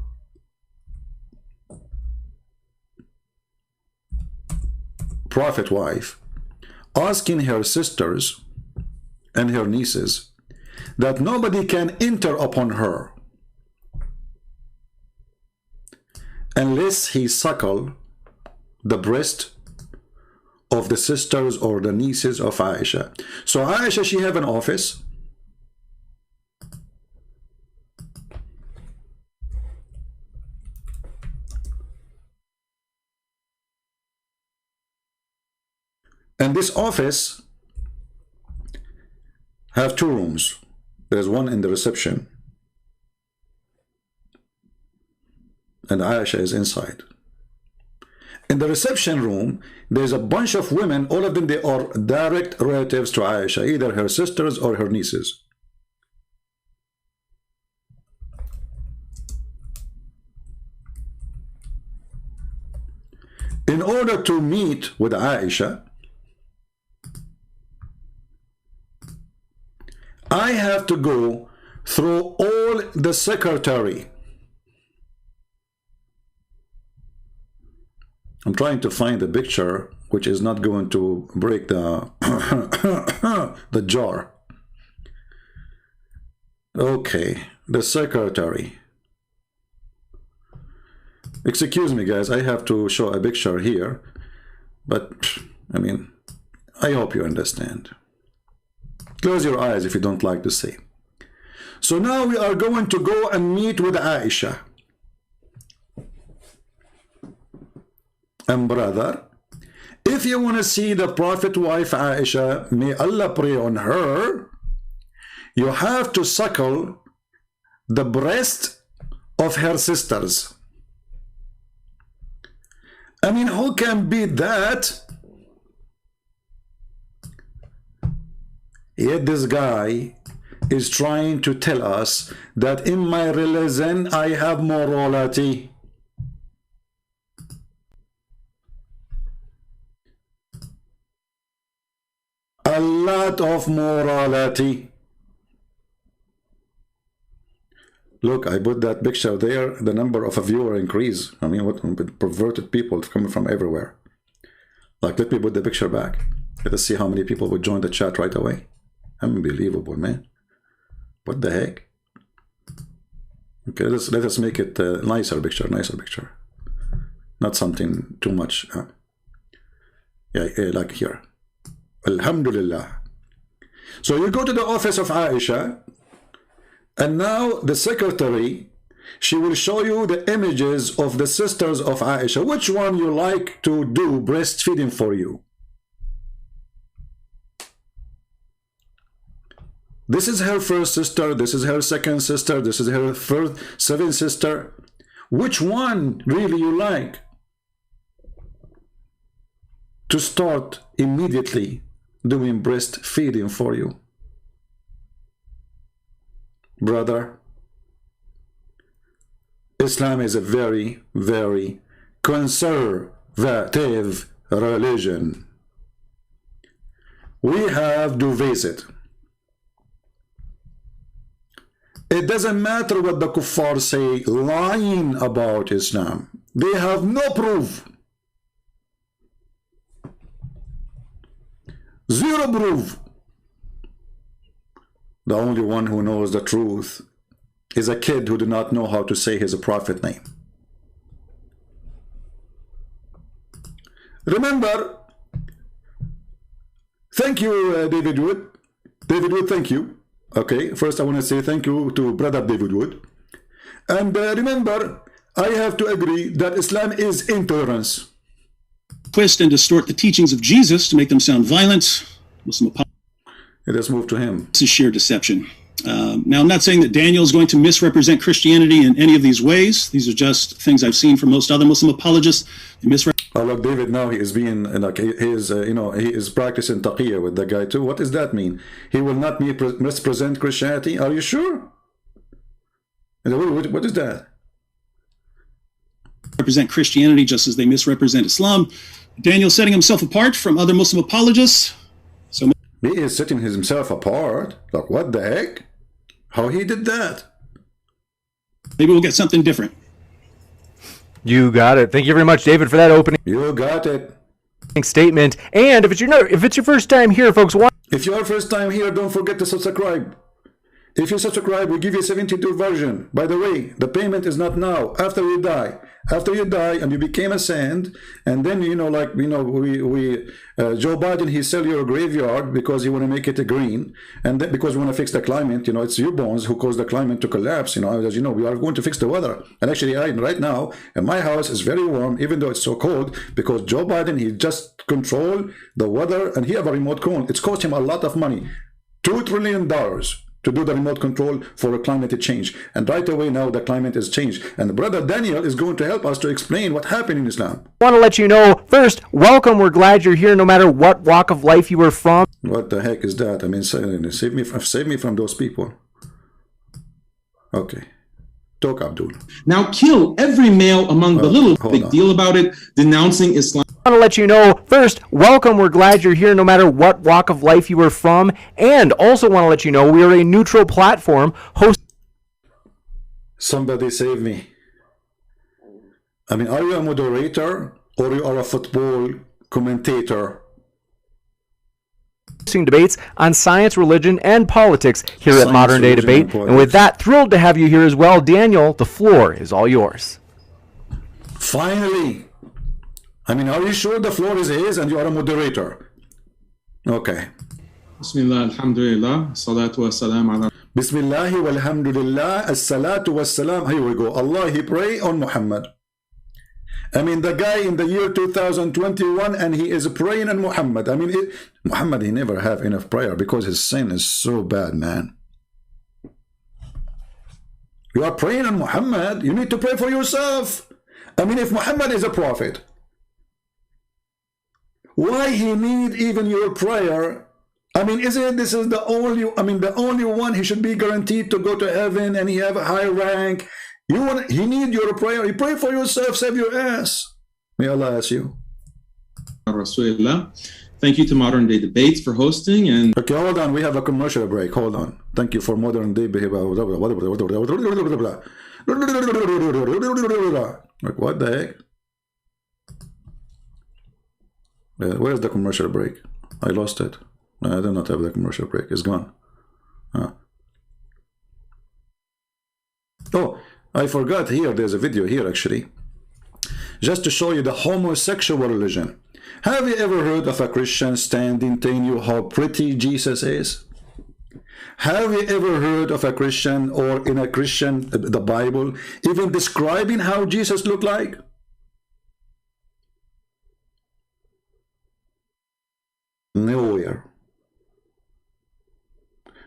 prophet wife asking her sisters and her nieces that nobody can enter upon her unless he suckle the breast of the sisters or the nieces of Aisha. So Aisha, she have an office. And this office have two rooms. There's one in the reception, and Aisha is inside. In the reception room, there's a bunch of women. All of them, they are direct relatives to Aisha, either her sisters or her nieces. In order to meet with Aisha, I have to go through all the secretary. I'm trying to find the picture which is not going to break the the jar. Okay, the secretary. Excuse me guys, I have to show a picture here, but I mean, I hope you understand. Close your eyes if you don't like to see. So now we are going to go and meet with Aisha. And brother, if you want to see the prophet wife Aisha, may Allah pray on her, you have to suckle the breast of her sisters. I mean, who can beat that? Yet this guy is trying to tell us that in my religion I have morality. A lot of morality. Look, I put that picture there, the number of a viewer increase. I mean, what perverted people coming from everywhere. Like, let me put the picture back. Let us see how many people would join the chat right away. Unbelievable, man. What the heck? Okay, let us make it a nicer picture, not something too much. Yeah, like here. Alhamdulillah. So you go to the office of Aisha, and now the secretary, she will show you the images of the sisters of Aisha. Which one you like to do breastfeeding for you? This is her first sister, this is her second sister, this is her first seventh sister. Which one really you like to start immediately doing breastfeeding for you? Brother, Islam is a very, very conservative religion. We have to visit. It doesn't matter what the kuffar say, lying about Islam. They have no proof. Zero proof. The only one who knows the truth is a kid who do not know how to say his prophet name. Remember, thank you, David Wood. David Wood, thank you. Okay, first I want to say thank you to brother David Wood. And remember, I have to agree that Islam is intolerance. Twist and distort the teachings of Jesus to make them sound violent. Muslim apologists. Let's move to him. This is sheer deception. Now, I'm not saying that Daniel is going to misrepresent Christianity in any of these ways. These are just things I've seen from most other Muslim apologists. Oh, look, David, now he is being, like, he is, you know, he is practicing taqiyya with the guy too. What does that mean? He will not misrepresent Christianity? Are you sure? What is that? Represent Christianity just as they misrepresent Islam. Daniel setting himself apart from other Muslim apologists. So he is setting himself apart. Like, what the heck? How he did that? Maybe we'll get something different. You got it. Thank you very much, David, for that opening You got it. statement. And if it's your first time here, folks, if you're first time here, don't forget to subscribe. If you subscribe, we give you 72 version. By the way, the payment is not now. After you die. After you die and you became a saint, and then, you know, like, you know, Joe Biden, he sell your graveyard because he want to make it a green, and then because we want to fix the climate. You know, it's your bones who caused the climate to collapse. You know, as you know, we are going to fix the weather. And actually, right now, and my house is very warm, even though it's so cold, because Joe Biden, he just control the weather, and he have a remote control. It's cost him a lot of money, $2 trillion. To do the remote control for a climate change. And right away now the climate is changed. And brother Daniel is going to help us to explain what happened in Islam. I want to let you know, first, welcome. We're glad you're here no matter what walk of life you are from. What the heck is that? I mean, save me from those people. Okay. Talk, Abdul. Now kill every male among the little. Big deal about it, denouncing Islam. I want to let you know, first, welcome. We're glad you're here no matter what walk of life you are from. And also want to let you know we are a neutral platform host. Somebody save me. I mean, are you a moderator or you are a football commentator? Debates on science, religion, and politics here at Modern Day Debate. And with that, thrilled to have you here as well. Daniel, the floor is all yours. Finally. I mean, are you sure the floor is his and you are a moderator? Okay. Bismillah, alhamdulillah, salatu wa salam ala. Bismillah walhamdulillah, as-salatu was-salam. Here we go. Allah, he pray on Muhammad. I mean, the guy in the year 2021 and he is praying on Muhammad. I mean, Muhammad, he never have enough prayer because his sin is so bad, man. You are praying on Muhammad. You need to pray for yourself. I mean, if Muhammad is a prophet, why he need even your prayer? I mean, isn't this is the only, I mean, the only one he should be guaranteed to go to heaven and he have a high rank. He need your prayer. You pray for yourself, save your ass. May Allah bless you. Rasulullah. Thank you to Modern Day Debates for hosting. And okay, hold on. We have a commercial break. Hold on. Thank you for Modern Day Behavior. Like, what the heck? Where's the commercial break? I lost it. I do not have the commercial break. It's gone. Oh, I forgot here. There's a video here actually. Just to show you the homosexual religion. Have you ever heard of a Christian standing telling you how pretty Jesus is? Have you ever heard of a Christian or in a Christian, the Bible, even describing how Jesus looked like? Nowhere.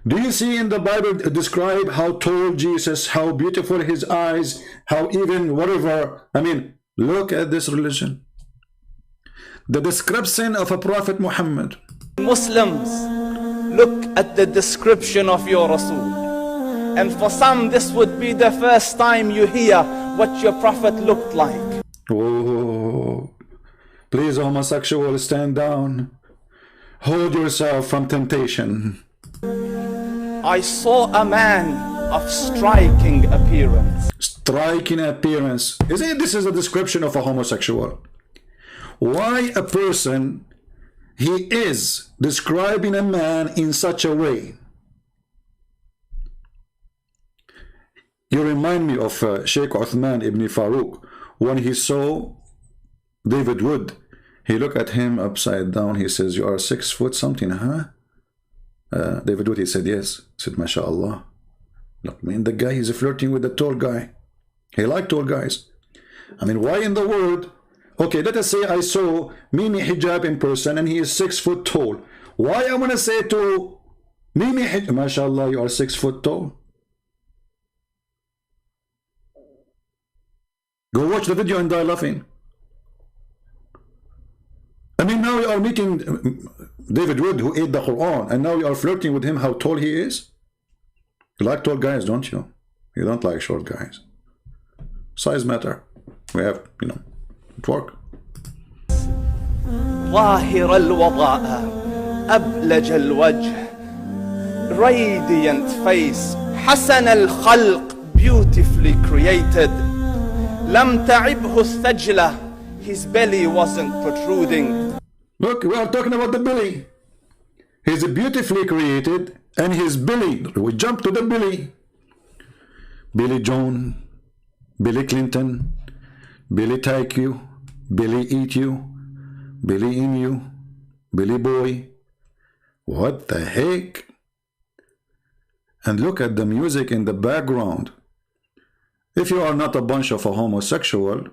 Do you see in the Bible describe how tall Jesus, how beautiful his eyes, how even whatever? I mean, look at this religion. The description of a Prophet Muhammad. Muslims, look at the description of your Rasul. And for some, this would be the first time you hear what your Prophet looked like. Oh, please, homosexual, stand down. Hold yourself from temptation. I saw a man of striking appearance. Striking appearance. Isn't it this is a description of a homosexual? Why a person, he is describing a man in such a way? You remind me of Sheikh Uthman ibn Farouk. When he saw David Wood, he looked at him upside down. He says, "You are 6 foot something, huh?" David Wood, he said, "Yes." He said, "MashaAllah." Look, I mean, the guy, he's flirting with the tall guy. He liked tall guys. I mean, why in the world? Okay, let us say I saw Mimi Hijab in person and he is 6 foot tall. Why I want to say to Mimi Hijab, "MashaAllah, you are 6 foot tall"? Go watch the video and die laughing. I mean, now you are meeting David Wood, who ate the Quran, and now you are flirting with him how tall he is. You like tall guys, don't you? You don't like short guys. Size matter. We have, you know, it work. ظاهر الوضاء أبلج الوجه radiant face حسن الخلق beautifully created لم تعبه الثجلة his belly wasn't protruding. Look, we are talking about the belly. He's beautifully created and his belly, we jump to the belly. Billy Joan, Billy Clinton, Billy take you, Billy eat you, Billy in you, Billy boy. What the heck? And look at the music in the background. If you are not a bunch of a homosexual,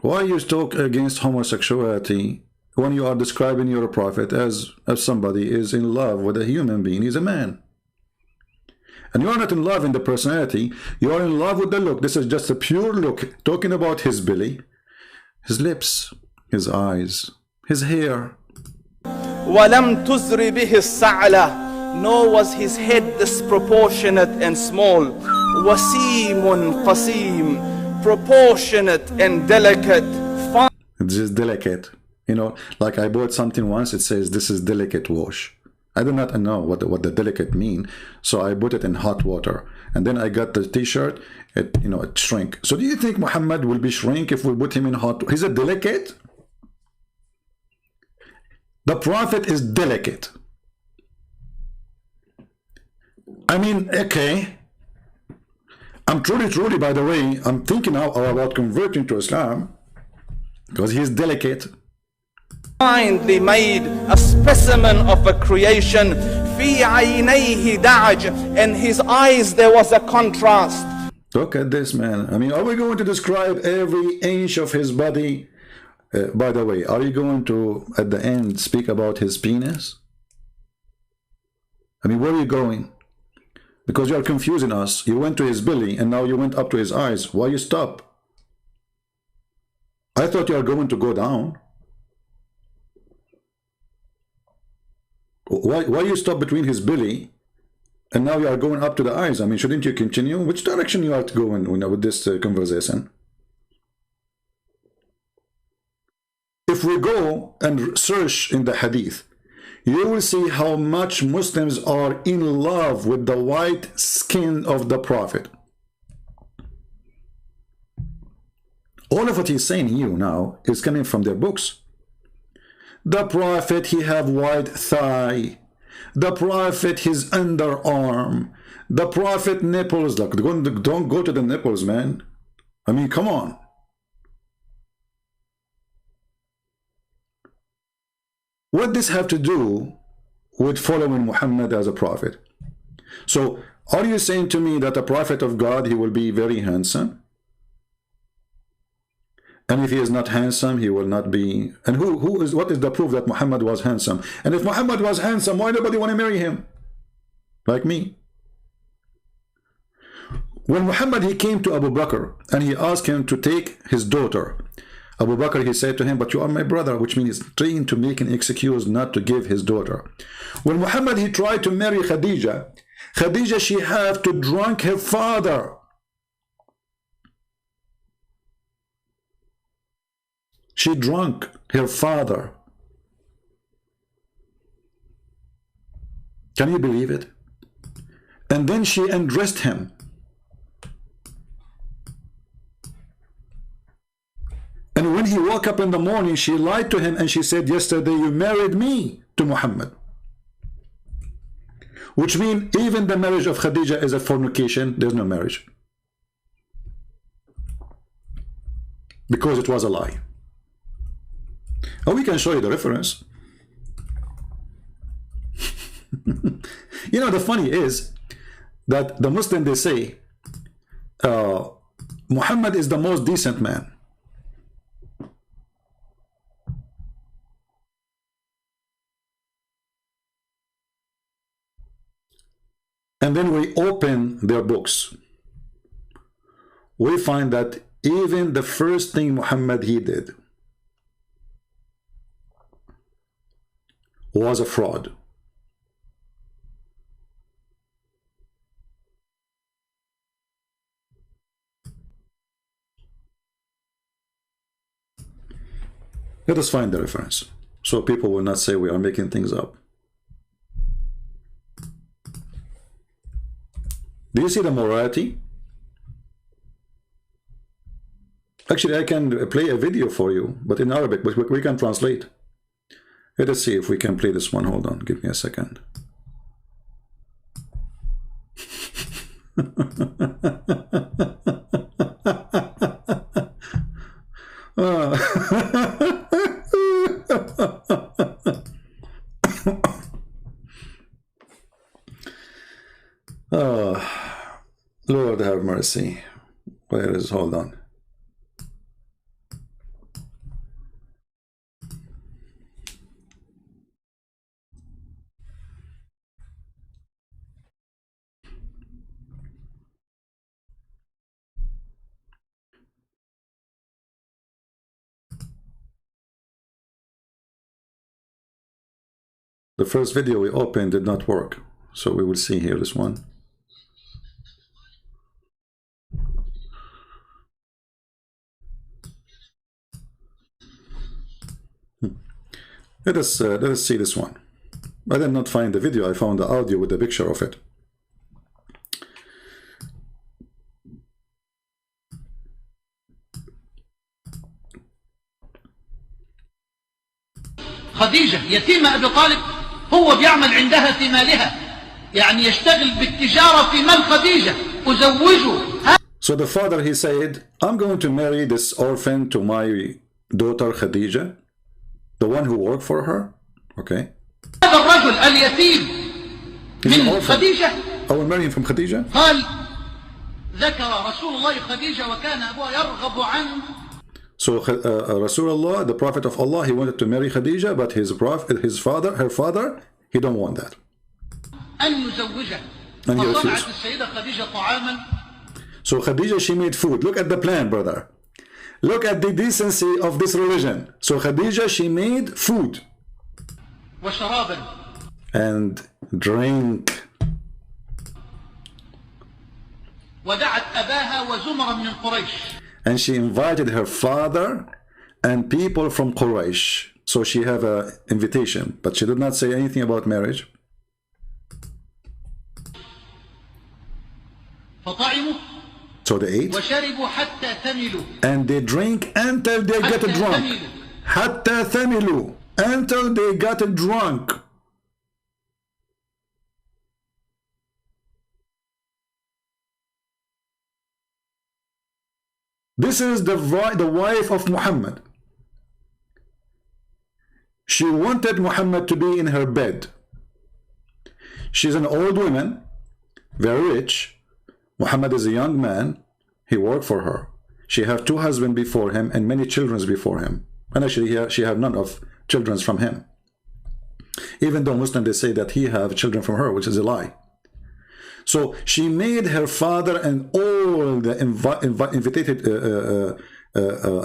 why you talk against homosexuality when you are describing your prophet as somebody is in love with a human being? He's a man. And you are not in love in the personality, you are in love with the look. This is just a pure look, talking about his belly, his lips, his eyes, his hair. ولم تزر به السعلة, nor was his head disproportionate and small. وسيم قسيم, proportionate and delicate. This is delicate. You know, like I bought something once, it says this is delicate wash. I do not know what the delicate mean, so I put it in hot water, and then I got the t-shirt. It, you know, it shrink. So do you think Muhammad will be shrink if we put him in hot? He's a delicate. The prophet is delicate. I mean, okay. I'm truly, by the way, I'm thinking now about converting to Islam because he's delicate. Finely made, a specimen of a creation. في عينيه دعج, in his eyes there was a contrast. Look at this man. I mean, are we going to describe every inch of his body? By the way, are you going to, at the end, speak about his penis? I mean, where are you going? Because you are confusing us. You went to his belly, and now you went up to his eyes. Why you stop? I thought you are going to go down. Why you stop between his belly and now you are going up to the eyes? I mean, shouldn't you continue? Which direction you are going with this conversation? If we go and search in the hadith, you will see how much Muslims are in love with the white skin of the prophet. All of what he's saying here now is coming from their books. The prophet, he have white thigh. The prophet, his underarm. The prophet nipples. Look, don't go to the nipples, man. I mean, come on. What does this have to do with following Muhammad as a prophet? So, are you saying to me that a prophet of God, he will be very handsome? And if he is not handsome, he will not be. And what is the proof that Muhammad was handsome? And if Muhammad was handsome, why nobody want to marry him? Like me. When Muhammad, he came to Abu Bakr and he asked him to take his daughter. Abu Bakr, he said to him, but you are my brother, which means he's trying to make an excuse not to give his daughter. When Muhammad, he tried to marry Khadija, she had to drunk her father. She drunk her father. Can you believe it? And then she undressed him. And when he woke up in the morning, she lied to him and she said, yesterday you married me to Muhammad. Which means even the marriage of Khadija is a fornication. There's no marriage. Because it was a lie. Oh, we can show you the reference. You know, the funny is that the Muslim, they say, Muhammad is the most decent man. And then we open their books. We find that even the first thing Muhammad he did was a fraud. Let us find the reference, so people will not say we are making things up. Do you see the morality? Actually, I can play a video for you, but in Arabic, but we can translate. Let us see if we can play this one. Hold on, give me a second. Lord have mercy. Where is, hold on. The first video we opened did not work, so we will see here this one. Let us see this one. I did not find the video, I found the audio with the picture of it. خديجة يتيمة أبي طالب هو بيعمل عندها في مالها يعني يشتغل بالتجارة في مال خديجة أزوجه. So the father, he said, I'm going to marry this orphan to my daughter Khadija, the one who worked for her. Okay. هذا الرجل اليتيم من خديجة. I will marry him from Khadija. قال ذكر رسول الله خديجة وكان أبوها يرغب عنه. So Rasulullah, the Prophet of Allah, he wanted to marry Khadija, but her father, he don't want that. أن يزوجها. And he refused. فصنعت السيدة خديجة طعاما. So Khadija, she made food. Look at the plan, brother. Look at the decency of this religion. So Khadija, she made food. وشرابا. And drink. ودعت أباها وزمرا من قريش. And she invited her father and people from Quraysh. So she have an invitation, but she did not say anything about marriage. فطعموا. So they ate. وشربوا حتى ثملوا. And they drink until they get drunk. حتى ثملوا. Until they got drunk. This is the wife of Muhammad. She wanted Muhammad to be in her bed. She's an old woman, very rich. Muhammad is a young man. He worked for her. she have 2 husbands before him and many children before him. And actually she have none of children from him. Even though Muslims, they say that he have children from her, which is a lie. So she made her father and all the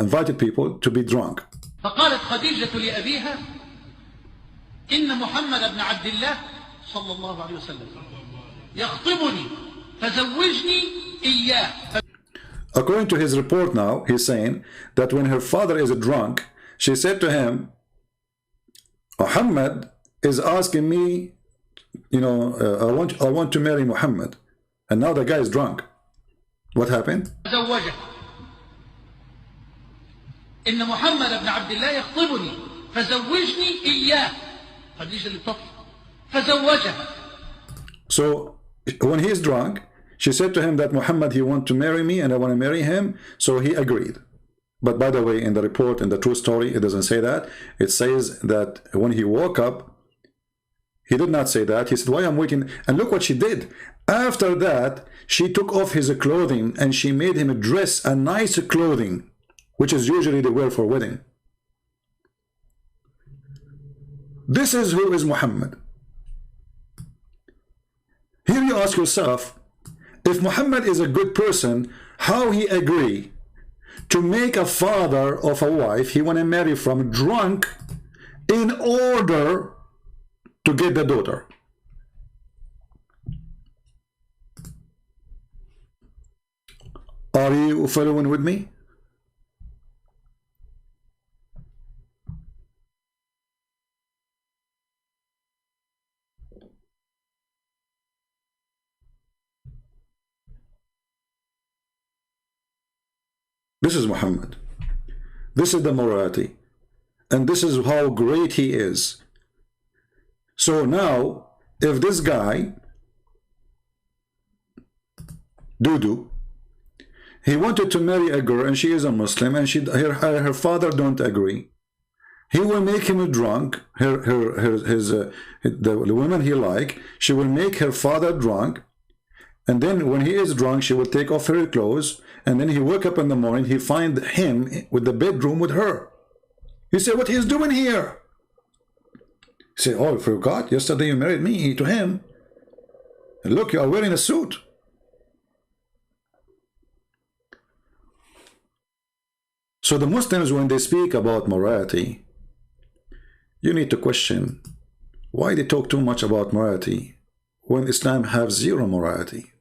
invited people to be drunk. فقالت خديجة لأبيها إن محمد بن عبد الله صلى الله عليه وسلم يخطبني فزوجني إياه. According to his report now, he's saying that when her father is drunk, she said to him, Muhammad is asking me, you know, I want to marry Muhammad. And now the guy is drunk. What happened? زوجها إن محمد بن عبد الله يخطبني فزوجني إياه. خديجة اللي بتخطب فزوجها. So when he is drunk, she said to him that Muhammad, he want to marry me and I want to marry him. So he agreed. But by the way, in the report, in the true story, it doesn't say that. It says that when he woke up, he did not say that. He said, why I'm waiting? And look what she did. After that, she took off his clothing and she made him dress a nice clothing, which is usually they wear for wedding. This is who is Muhammad. Here you ask yourself, if Muhammad is a good person, how he agree to make a father of a wife he want to marry from drunk in order to get the daughter? Are you following with me? This is Muhammad. This is the morality. And this is how great he is. So now, if this guy, Dudu, he wanted to marry a girl and she is a Muslim and her father don't agree, he will make him drunk, the woman he like, she will make her father drunk, and then when he is drunk, she will take off her clothes, and then he wake up in the morning, he find him with the bedroom with her. He said, what he is doing here? He said, oh, I forgot, yesterday you married me to him. And look, you are wearing a suit. So the Muslims, when they speak about morality, you need to question why they talk too much about morality when Islam has zero morality.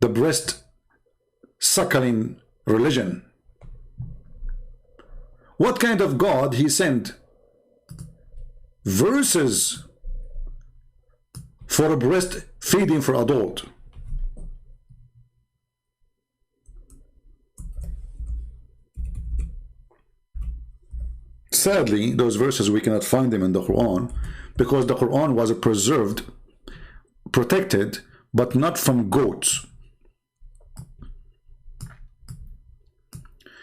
The breast suckling religion. What kind of God he sent verses for a breast feeding for adult? Sadly, those verses we cannot find them in the Quran, because the Quran was preserved, protected, but not from goats.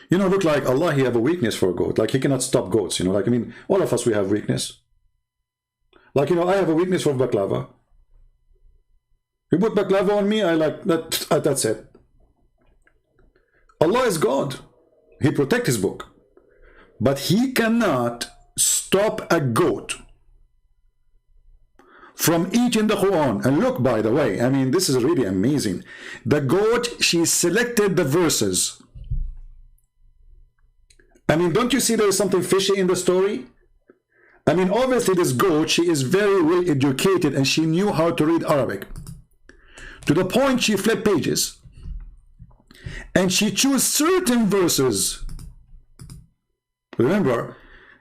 You know, look like Allah, he have a weakness for a goat. Like he cannot stop goats, you know, like, I mean, all of us, we have weakness. Like, you know, I have a weakness for baklava. You put baklava on me, I like, that's it. Allah is God. He protects his book. But he cannot stop a goat from eating the Quran. And look, by the way, I mean, this is really amazing. The goat, she selected the verses. I mean, don't you see there is something fishy in the story? I mean, obviously this goat, she is very well educated and she knew how to read Arabic. To the point she flipped pages. And she chose certain verses. Remember,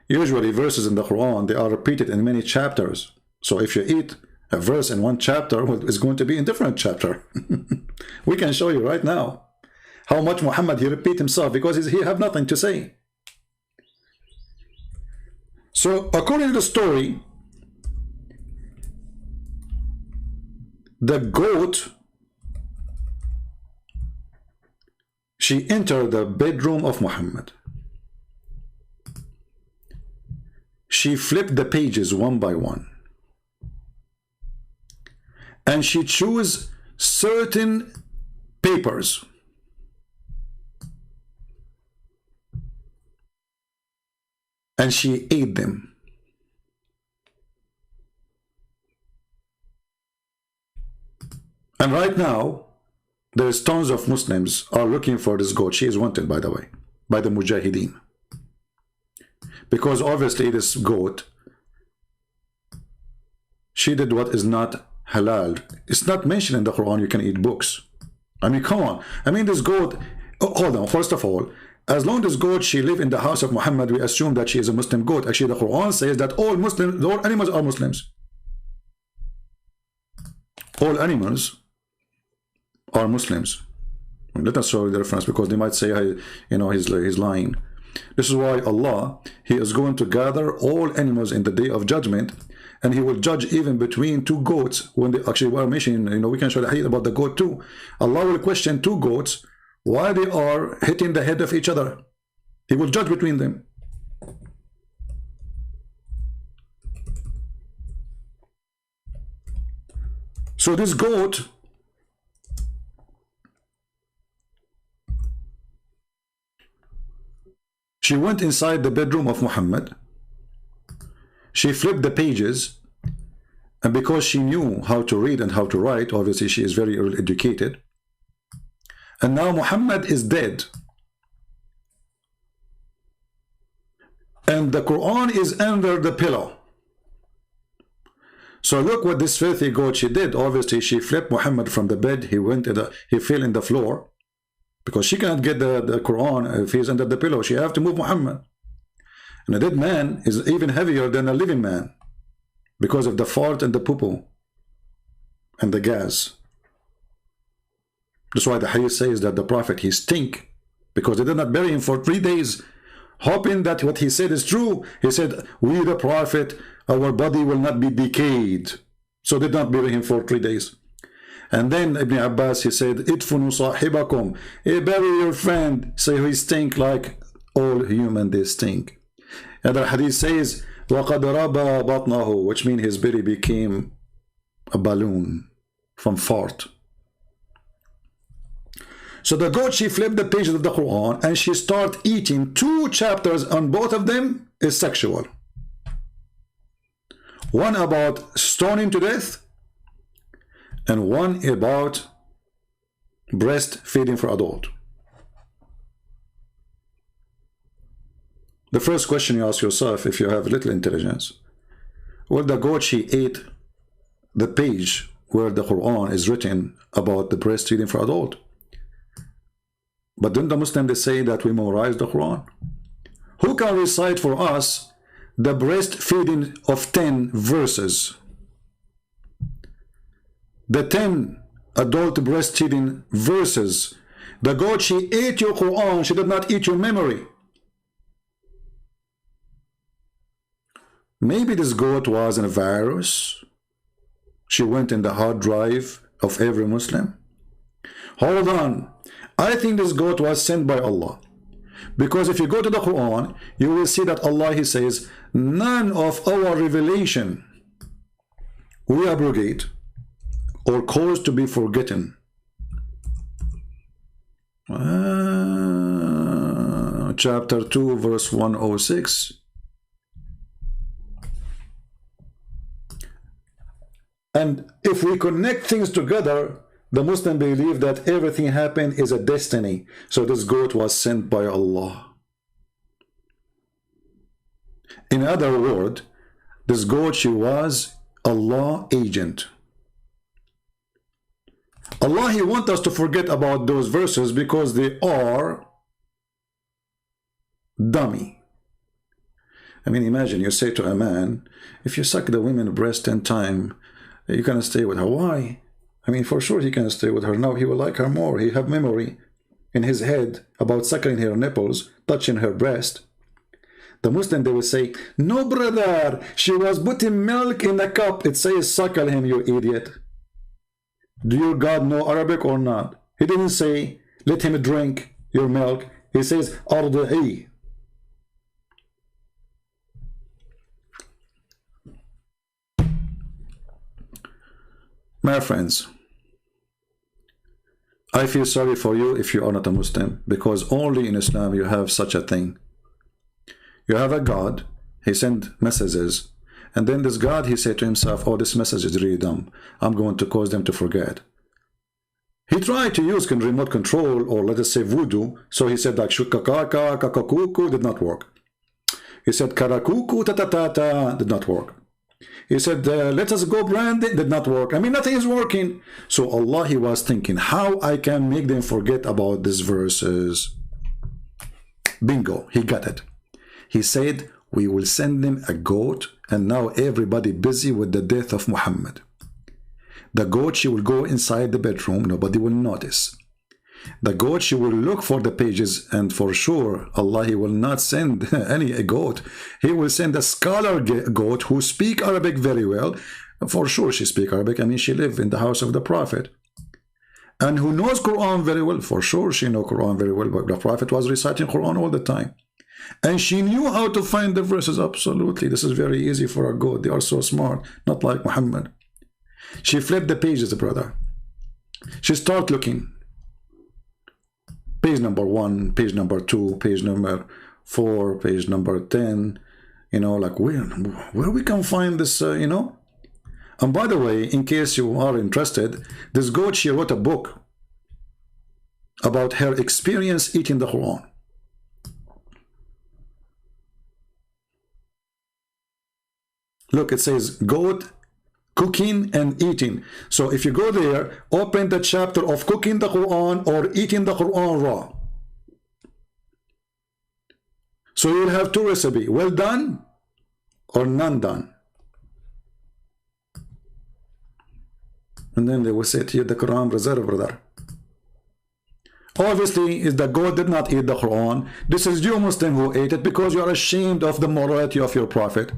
usually verses in the Quran, they are repeated in many chapters. So if you eat a verse in one chapter, well, it's going to be in a different chapter. We can show you right now how much Muhammad, he repeat himself because he have nothing to say. So according to the story, the goat, she entered the bedroom of Muhammad. She flipped the pages one by one. And she chose certain papers. and she ate them. And right now, there's tons of Muslims are looking for this goat. She is wanted, by the way, by the Mujahideen. Because obviously this goat, she did what is not halal. It's not mentioned in the Quran you can eat books. I mean, come on. I mean, this goat, hold on, first of all, as long as goat, she live in the house of Muhammad, we assume that she is a Muslim goat. Actually, the Quran says that all Muslims, all animals are Muslims. All animals are Muslims. Let us show the reference, because they might say, you know, he's lying. This is why Allah, He is going to gather all animals in the day of judgment, and He will judge even between two goats. When they actually were mentioning, you know, we can show the hadith about the goat too. Allah will question two goats why they are hitting the head of each other. He will judge between them. So this goat, she went inside the bedroom of Muhammad. She flipped the pages, and because she knew how to read and how to write, obviously she is very well educated. And now Muhammad is dead. And the Quran is under the pillow. So look what this filthy goat she did. Obviously she flipped Muhammad from the bed. He fell in the floor. Because she cannot get the Quran if he's under the pillow. She have to move Muhammad. And a dead man is even heavier than a living man, because of the fart and the poo-poo and the gas. That's why the hadith says that the prophet, he stink, because they did not bury him for 3 days, hoping that what he said is true. He said, we the prophet, our body will not be decayed. So they did not bury him for 3 days. And then Ibn Abbas, he said, idfunu sahibakum, bury your friend. So he stink like all human, they stink. Another hadith says, وَقَدْ رَبَى بَطْنَهُ, which means his belly became a balloon from fart. So the goat, she flipped the pages of the Quran and she started eating. 2 chapters on both of them is sexual. One about stoning to death, and one about breastfeeding for adult. The first question you ask yourself, if you have little intelligence, well, the goat, she ate the page where the Quran is written about the breastfeeding for adult. But don't the Muslims, they say that we memorize the Quran? Who can recite for us the breastfeeding of 10 verses? The 10 adult breastfeeding verses. The goat, she ate your Quran, she did not eat your memory. Maybe this goat was a virus. She went in the hard drive of every Muslim. Hold on. I think this goat was sent by Allah. Because if you go to the Quran, you will see that Allah, He says, none of our revelation we abrogate or cause to be forgotten. Chapter 2, verse 106. And if we connect things together, the Muslim believe that everything happened is a destiny. So this goat was sent by Allah. In other words, this goat, she was Allah agent. Allah, He wants us to forget about those verses because they are dummy. I mean, imagine you say to a man, if you suck the woman's breast 10 times, you can stay with her. Why? I mean, for sure he can stay with her. Now he will like her more. He have memory in his head about suckling her nipples, touching her breast. The Muslim, they will say, no, brother, she was putting milk in a cup. It says, suckle him, you idiot. Do your God know Arabic or not? He didn't say, let him drink your milk. He says, arda'i. My friends, I feel sorry for you if you are not a Muslim, because only in Islam you have such a thing. You have a God, he sent messages, and then this God, he said to himself, oh, this message is really dumb, I'm going to cause them to forget. He tried to use remote control, or let us say voodoo, so he said like shukakaka, kakakuku, did not work. He said karakuku, tatatata, did not work. He said, let us go branding, did not work. I mean, nothing is working. So Allah, he was thinking, how I can make them forget about these verses. Bingo, he got it. He said, we will send them a goat, and now everybody busy with the death of Muhammad. The goat, she will go inside the bedroom, nobody will notice. The goat, she will look for the pages, and for sure, Allah, he will not send any goat. He will send a scholar goat who speak Arabic very well. For sure, she speak Arabic. I mean, she lived in the house of the Prophet. And who knows Quran very well. For sure, she know Quran very well. But the Prophet was reciting Quran all the time. And she knew how to find the verses. Absolutely. This is very easy for a goat. They are so smart. Not like Muhammad. She flipped the pages, brother. She start looking. Page number 1, page number 2, page number 4, page number 10, you know, like where we can find this, you know. And by the way, in case you are interested, this goat, she wrote a book about her experience eating the Quran. Look, it says goat cooking and eating. So if you go there, open the chapter of cooking the Quran or eating the Quran raw. So you will have two recipes, well done or none done. And then they will say to you, the Quran reserve, brother. Obviously, is the goat did not eat the Quran. This is you Muslim who ate it because you are ashamed of the morality of your prophet.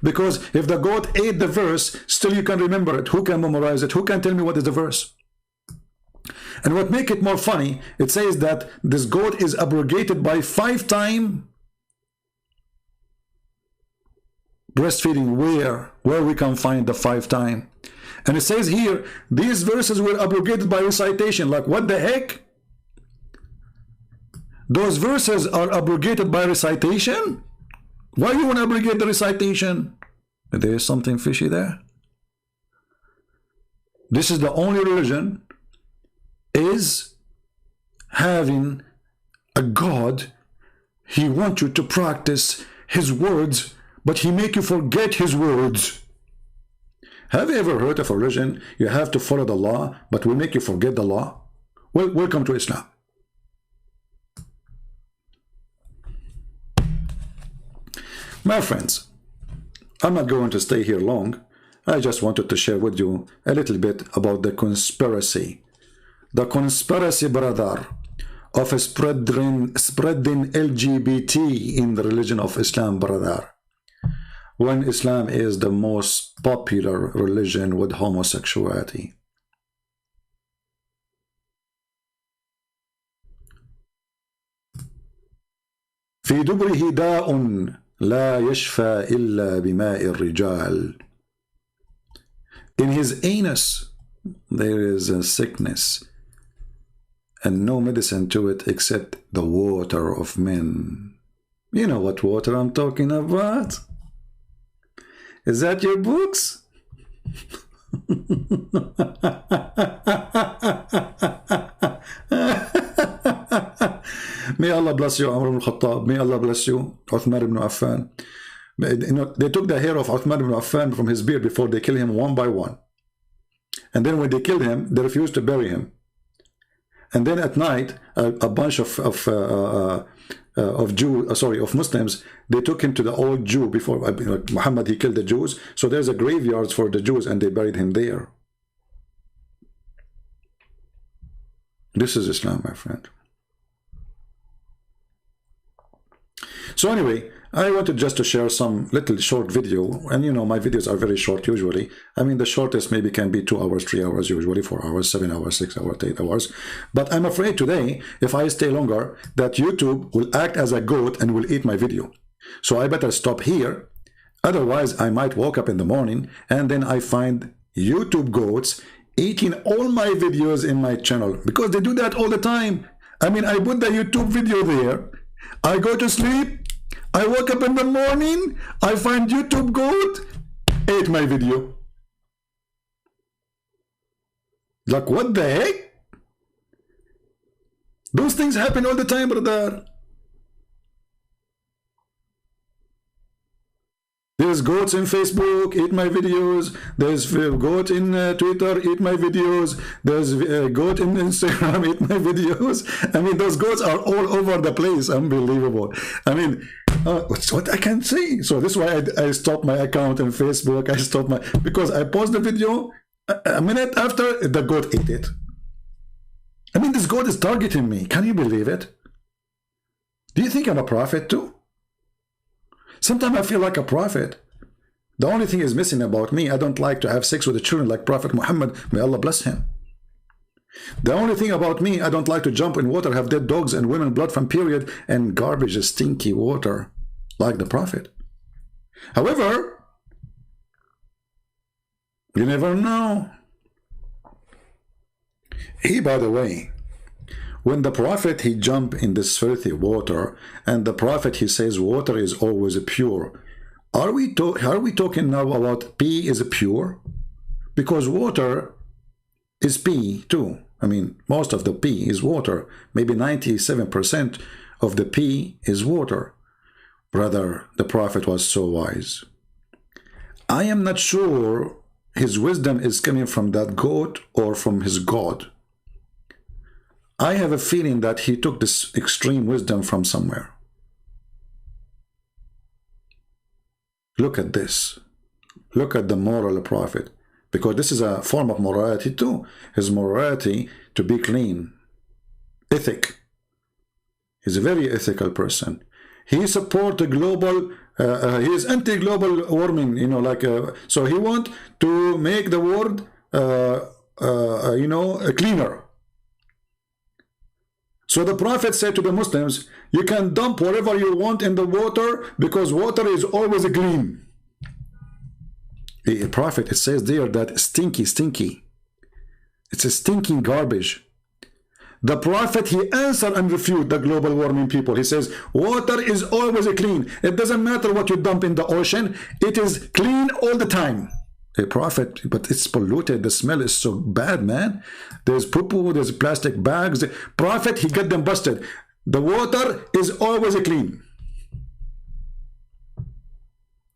Because if the goat ate the verse, still you can remember it. Who can memorize it? Who can tell me what is the verse? And what make it more funny, it says that this goat is abrogated by 5 times breastfeeding. Where we can find the 5 times? And it says here, these verses were abrogated by recitation. Like, what the heck? Those verses are abrogated by recitation? Why you want to abrogate the recitation? There is something fishy there. This is the only religion is having a God. He wants you to practice his words, but he make you forget his words. Have you ever heard of a religion you have to follow the law, but will make you forget the law? Well, welcome to Islam. My friends, I'm not going to stay here long. I just wanted to share with you a little bit about the conspiracy. The conspiracy, brother, of spreading LGBT in the religion of Islam, brother. When Islam is the most popular religion with homosexuality. في دبره داء لا يشفى إلا بماء الرجال. In his anus there is a sickness and no medicine to it except the water of men. You know what water I'm talking about? Is that your books? May Allah bless you, Umar ibn Khattab. May Allah bless you, Uthman ibn Affan. You know, they took the hair of Uthman ibn Affan from his beard before they killed him one by one. And then when they killed him, they refused to bury him. And then at night, a bunch of Muslims, they took him to the old Jew before Muhammad. He killed the Jews, so there's a graveyard for the Jews, and they buried him there. This is Islam, my friend. So anyway, I wanted just to share some little short video, and you know my videos are very short usually. I mean the shortest maybe can be 2 hours, 3 hours, usually 4 hours, 7 hours, 6 hours, 8 hours. But I'm afraid today, if I stay longer, that YouTube will act as a goat and will eat my video. So I better stop here. Otherwise, I might wake up in the morning and then I find YouTube goats eating all my videos in my channel, because they do that all the time. I mean, I put the YouTube video there, I go to sleep, I woke up in the morning, I find YouTube goat, ate my video. Like, what the heck? Those things happen all the time, brother. There's goats in Facebook, eat my videos. There's goat in Twitter, eat my videos. There's goat in Instagram, eat my videos. I mean, those goats are all over the place. Unbelievable. I mean, what I can say. So this is why I stopped my account on Facebook. I stopped my, because I post the video, a minute after, the goat ate it. I mean, this goat is targeting me. Can you believe it? Do you think I'm a prophet too? Sometimes I feel like a prophet. The only thing is missing about me, I don't like to have sex with the children like Prophet Muhammad, may Allah bless him. The only thing about me, I don't like to jump in water, have dead dogs and women blood from period and garbage, stinky water like the Prophet. However, you never know. By the way, when the Prophet, he jumped in this filthy water, and the Prophet, he says water is always pure. Are we talking now about pee is pure? Because water is pee too. I mean, most of the pee is water. Maybe 97% of the pee is water. Brother, the Prophet was so wise. I am not sure his wisdom is coming from that goat or from his God. I have a feeling that he took this extreme wisdom from somewhere. Look at this. Look at the moral prophet. Because this is a form of morality too. His morality to be clean. Ethic. He's a very ethical person. He supports the global, he is anti-global warming, you know, like, so he want to make the world, you know, cleaner. So the Prophet said to the Muslims, you can dump whatever you want in the water because water is always clean. The Prophet, it says there that stinky. It's a stinking garbage. The Prophet, he answered and refuted the global warming people. He says, water is always clean. It doesn't matter what you dump in the ocean. It is clean all the time. A Prophet, but it's polluted. The smell is so bad, man. There's poo-poo, there's plastic bags. Prophet, he got them busted. The water is always clean.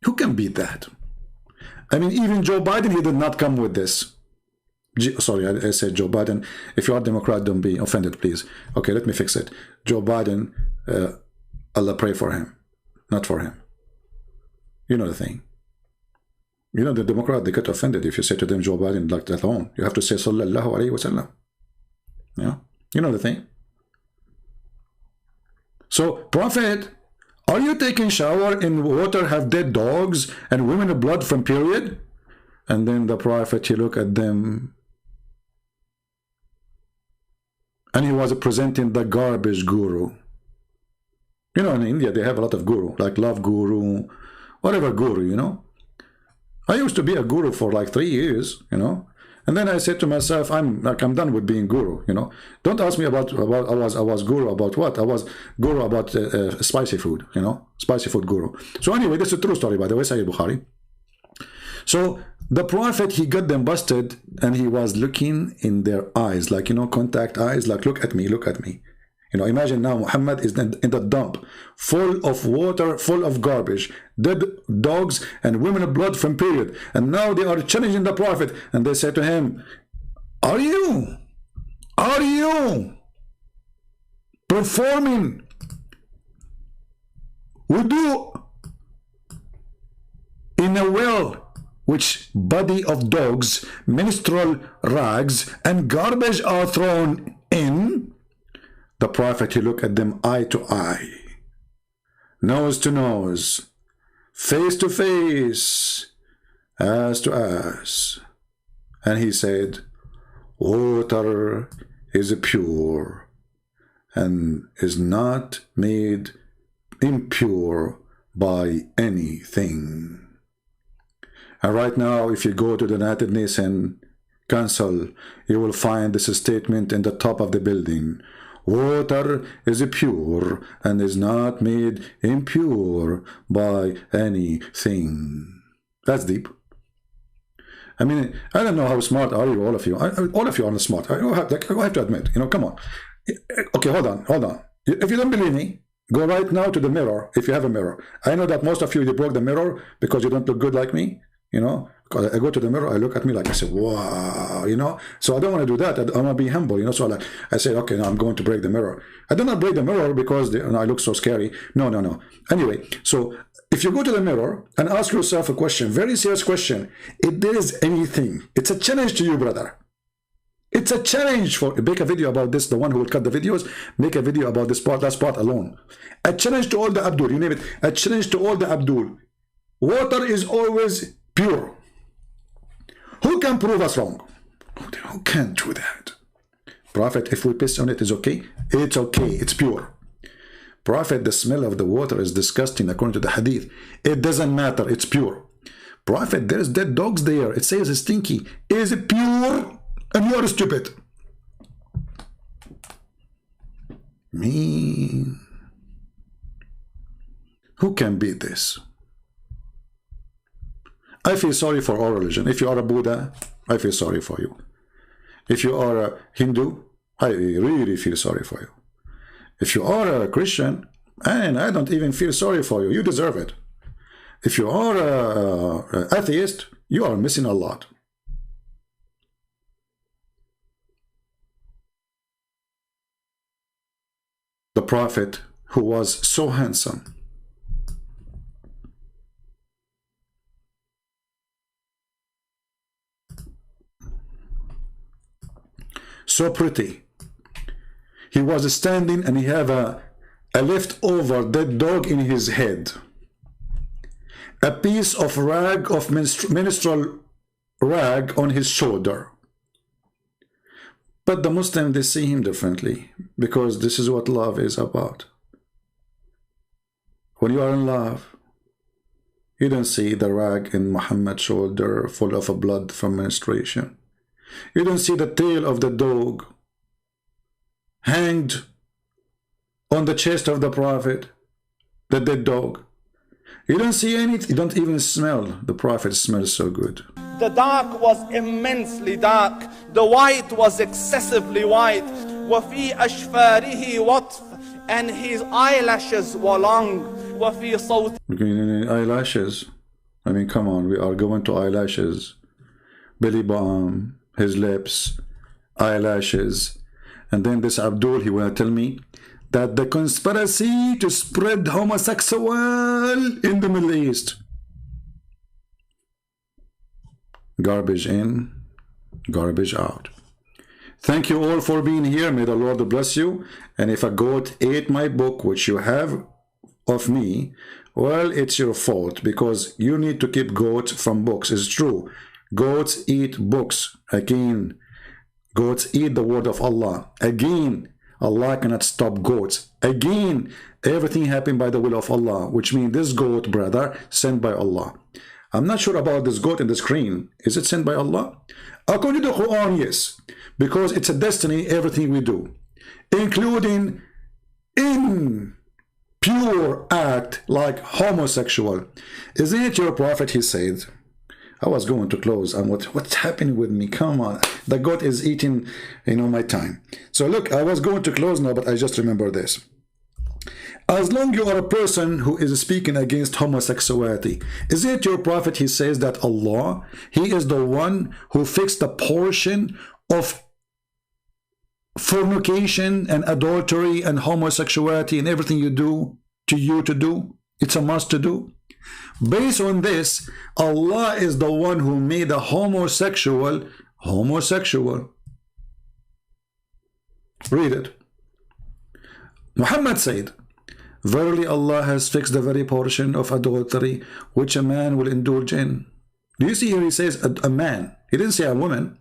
Who can beat that? I mean, even Joe Biden, he did not come with this. Sorry, I said Joe Biden. If you are Democrat, don't be offended, please. Okay, let me fix it. Joe Biden, Allah pray for him, not for him. You know the thing. You know, the Democrat, they get offended if you say to them Joe Biden like that on. You have to say Sallallahu Alaihi Wasallam. Yeah, you know the thing. So, Prophet, are you taking shower in water, have dead dogs and women of blood from period? And then the Prophet, he looked at them and he was presenting the garbage guru. You know, in India, they have a lot of guru, like love guru, whatever guru, you know. I used to be a guru for like 3 years, you know. And then I said to myself, I'm done with being guru, you know. Don't ask me about I was guru about what? I was guru about spicy food, you know, spicy food guru. So anyway, this is a true story, by the way, Sahih Bukhari. So the Prophet, he got them busted and he was looking in their eyes, like, you know, contact eyes, like, look at me, look at me. You know, imagine now Muhammad is in the dump, full of water, full of garbage, dead dogs and women of blood from period. And now they are challenging the Prophet and they say to him, are you performing wudu in a well which body of dogs, menstrual rags and garbage are thrown in? The Prophet, he looked at them eye to eye, nose to nose, face to face, ass to ass. And he said, water is pure and is not made impure by anything. And right now, if you go to the United Nations Council, you will find this statement in the top of the building. Water is pure and is not made impure by anything. That's deep. I mean, I don't know how smart are you, all of you. All of you are not smart. I have to admit, you know, come on. Okay, hold on. If you don't believe me, go right now to the mirror, if you have a mirror. I know that most of you broke the mirror because you don't look good like me, you know. I go to the mirror, I look at me like, I say, wow, you know. So I don't want to do that. I want to be humble, you know. So I say, okay, now I'm going to break the mirror. I do not break the mirror because I look so scary. No. Anyway, so if you go to the mirror and ask yourself a question, very serious question, if there is anything, it's a challenge to you, brother. It's a challenge for, make a video about this, the one who will cut the videos, make a video about this part, that part alone. A challenge to all the Abdul, you name it, a challenge to all the Abdul. Water is always pure. Who can prove us wrong? Who can't do that? Prophet, if we piss on it, is okay? It's okay, it's pure. Prophet, the smell of the water is disgusting according to the hadith. It doesn't matter, it's pure. Prophet, there's dead dogs there. It says it's stinky. Is it pure? And you are stupid. Me. Who can beat this? I feel sorry for all religion. If you are a Buddha, I feel sorry for you. If you are a Hindu, I really feel sorry for you. If you are a Christian, and I don't even feel sorry for you, you deserve it. If you are an atheist, you are missing a lot. The Prophet, who was so handsome, so pretty, he was standing and he had a leftover dead dog in his head, a piece of rag, of menstrual rag on his shoulder. But the Muslims, they see him differently, because this is what love is about. When you are in love, you don't see the rag in Muhammad's shoulder full of blood from menstruation. You don't see the tail of the dog hanged on the chest of the Prophet, the dead dog. You don't see anything, you don't even smell. The Prophet smells so good. The dark was immensely dark. The white was excessively white. وَفِي أَشْفَارِهِ وَطْفٌ, and his eyelashes were long. وَفِي صَوْتِ, eyelashes. I mean, come on, we are going to eyelashes. Belly button, his lips, eyelashes. And then this Abdul, he will tell me that the conspiracy to spread homosexual in the Middle East. Garbage in, garbage out. Thank you all for being here. May the Lord bless you. And if a goat ate my book, which you have of me, well, it's your fault, because you need to keep goats from books. It's true. Goats eat books. Again, goats eat the word of Allah. Again, Allah cannot stop goats. Again, everything happened by the will of Allah, which means this goat, brother, sent by Allah. I'm not sure about this goat in the screen. Is it sent by Allah? According to the Quran, yes. Because it's a destiny, everything we do. Including in pure act like homosexual. Isn't it your Prophet, he said? I was going to close. And what's happening with me? Come on. The goat is eating, you know, my time. So look, I was going to close now, but I just remember this. As long you are a person who is speaking against homosexuality, is it your Prophet, he says that Allah, he is the one who fixed the portion of fornication and adultery and homosexuality and everything you do to you to do? It's a must to do. Based on this, Allah is the one who made a homosexual homosexual. Read it. Muhammad said, verily Allah has fixed the very portion of adultery which a man will indulge in. Do you see here he says a man? He didn't say a woman.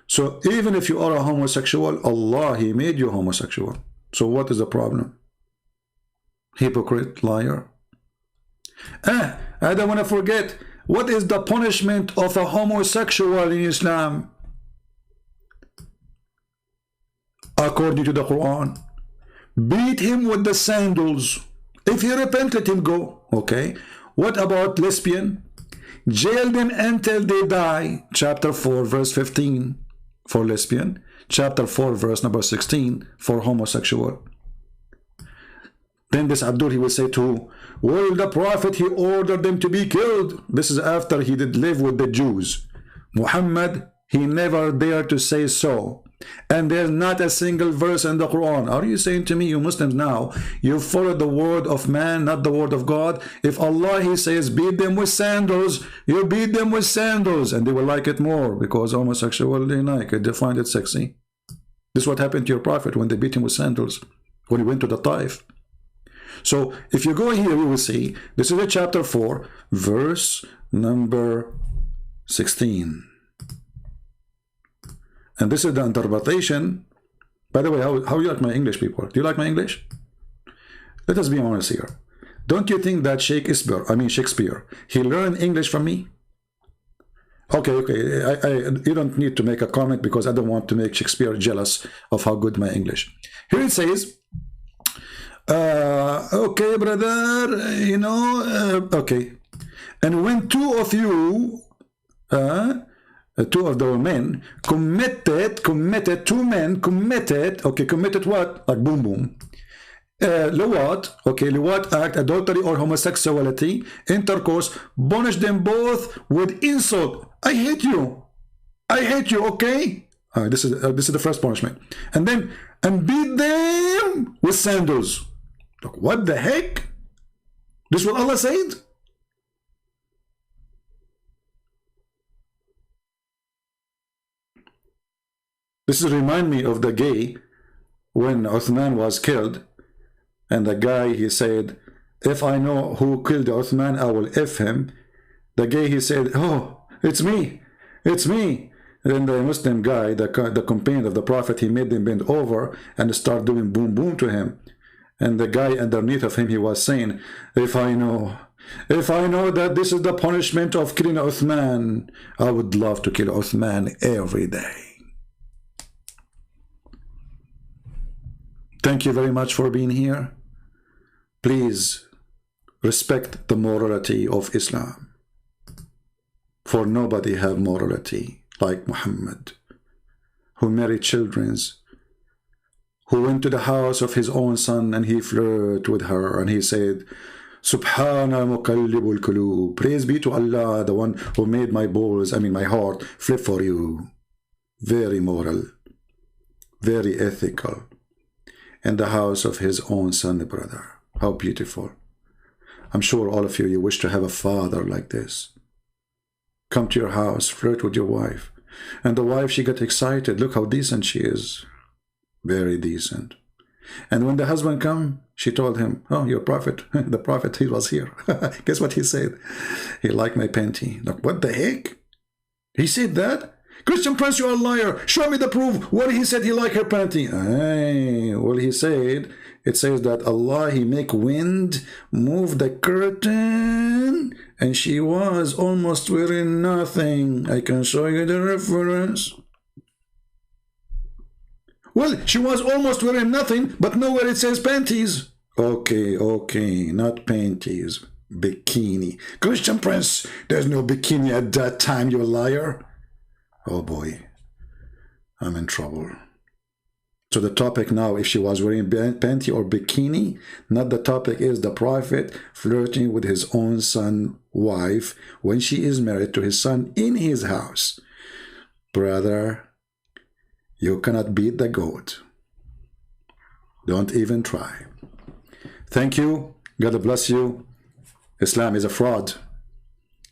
So even if you are a homosexual, Allah, he made you homosexual. So what is the problem? Hypocrite, liar. I don't want to forget, what is the punishment of a homosexual in Islam? according to the Quran. Beat him with the sandals. If he repent, let him go. Okay. What about lesbian? Jail them until they die. Chapter 4 verse 15 for lesbian. Chapter 4 verse number 16 for homosexual. Then this Abdul, he will say to, well, the Prophet, he ordered them to be killed. This is after he did live with the Jews. Muhammad, he never dared to say so. And there's not a single verse in the Quran. Are you saying to me, you Muslims now, you follow the word of man, not the word of God? If Allah, he says, beat them with sandals, you beat them with sandals, and they will like it more because homosexual, they like it, they find it sexy. This is what happened to your Prophet when they beat him with sandals, when he went to the Taif. So if you go here, you will see, this is a chapter 4, verse number 16. And this is the interpretation. By the way, how you like my English, people? Do you like my English? Let us be honest here. Don't you think that Shakespeare, he learned English from me? Okay, you don't need to make a comment because I don't want to make Shakespeare jealous of how good my English. Here it says, okay, brother, you know, okay. And when two of you, two of the men committed what? Like boom boom. Liwat act, adultery or homosexuality, intercourse, punish them both with insult. I hate you, okay? This is the first punishment. And then, and beat them with sandals. Look, what the heck? This is what Allah said? This is remind me of the gay when Uthman was killed, and the guy, he said, if I know who killed Uthman, I will F him. The gay, he said, oh, it's me. And then the Muslim guy, the companion of the Prophet, he made them bend over and start doing boom boom to him. And the guy underneath of him, he was saying, if I know that this is the punishment of killing Uthman, I would love to kill Uthman every day. Thank you very much for being here. Please respect the morality of Islam. For nobody have morality like Muhammad, who married children, who went to the house of his own son and he flirted with her and he said, Subhana muqallibul qulub. Praise be to Allah, the one who made my heart flip for you. Very moral, very ethical. In the house of his own son, brother. How beautiful. I'm sure all of you wish to have a father like this. Come to your house, flirt with your wife. And the wife, she got excited. Look how decent she is. Very decent. And when the husband come, she told him, oh, your prophet, the prophet, he was here. Guess what he said? He liked my panty. Look, what the heck? He said that? Christian Prince, you're a liar. Show me the proof. What he said he liked her panty. Well, he said, it says that Allah, he make wind move the curtain and she was almost wearing nothing. I can show you the reference. Well, she was almost wearing nothing, but nowhere it says panties. Okay, not panties. Bikini. Christian Prince, there's no bikini at that time, you liar. Oh boy, I'm in trouble. So the topic now, if she was wearing panty or bikini, not the topic is the Prophet flirting with his own son wife when she is married to his son in his house. Brother, you cannot beat the goat. Don't even try. Thank you. God bless you. Islam is a fraud.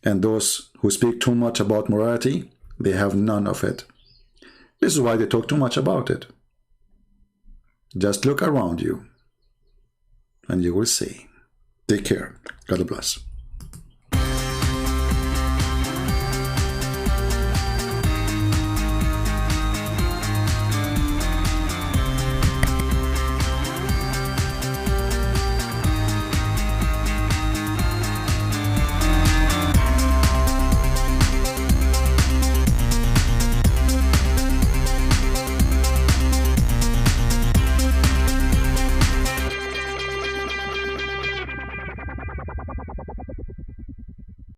And those who speak too much about morality, they have none of it. This is why they talk too much about it. Just look around you and you will see. Take care. God bless.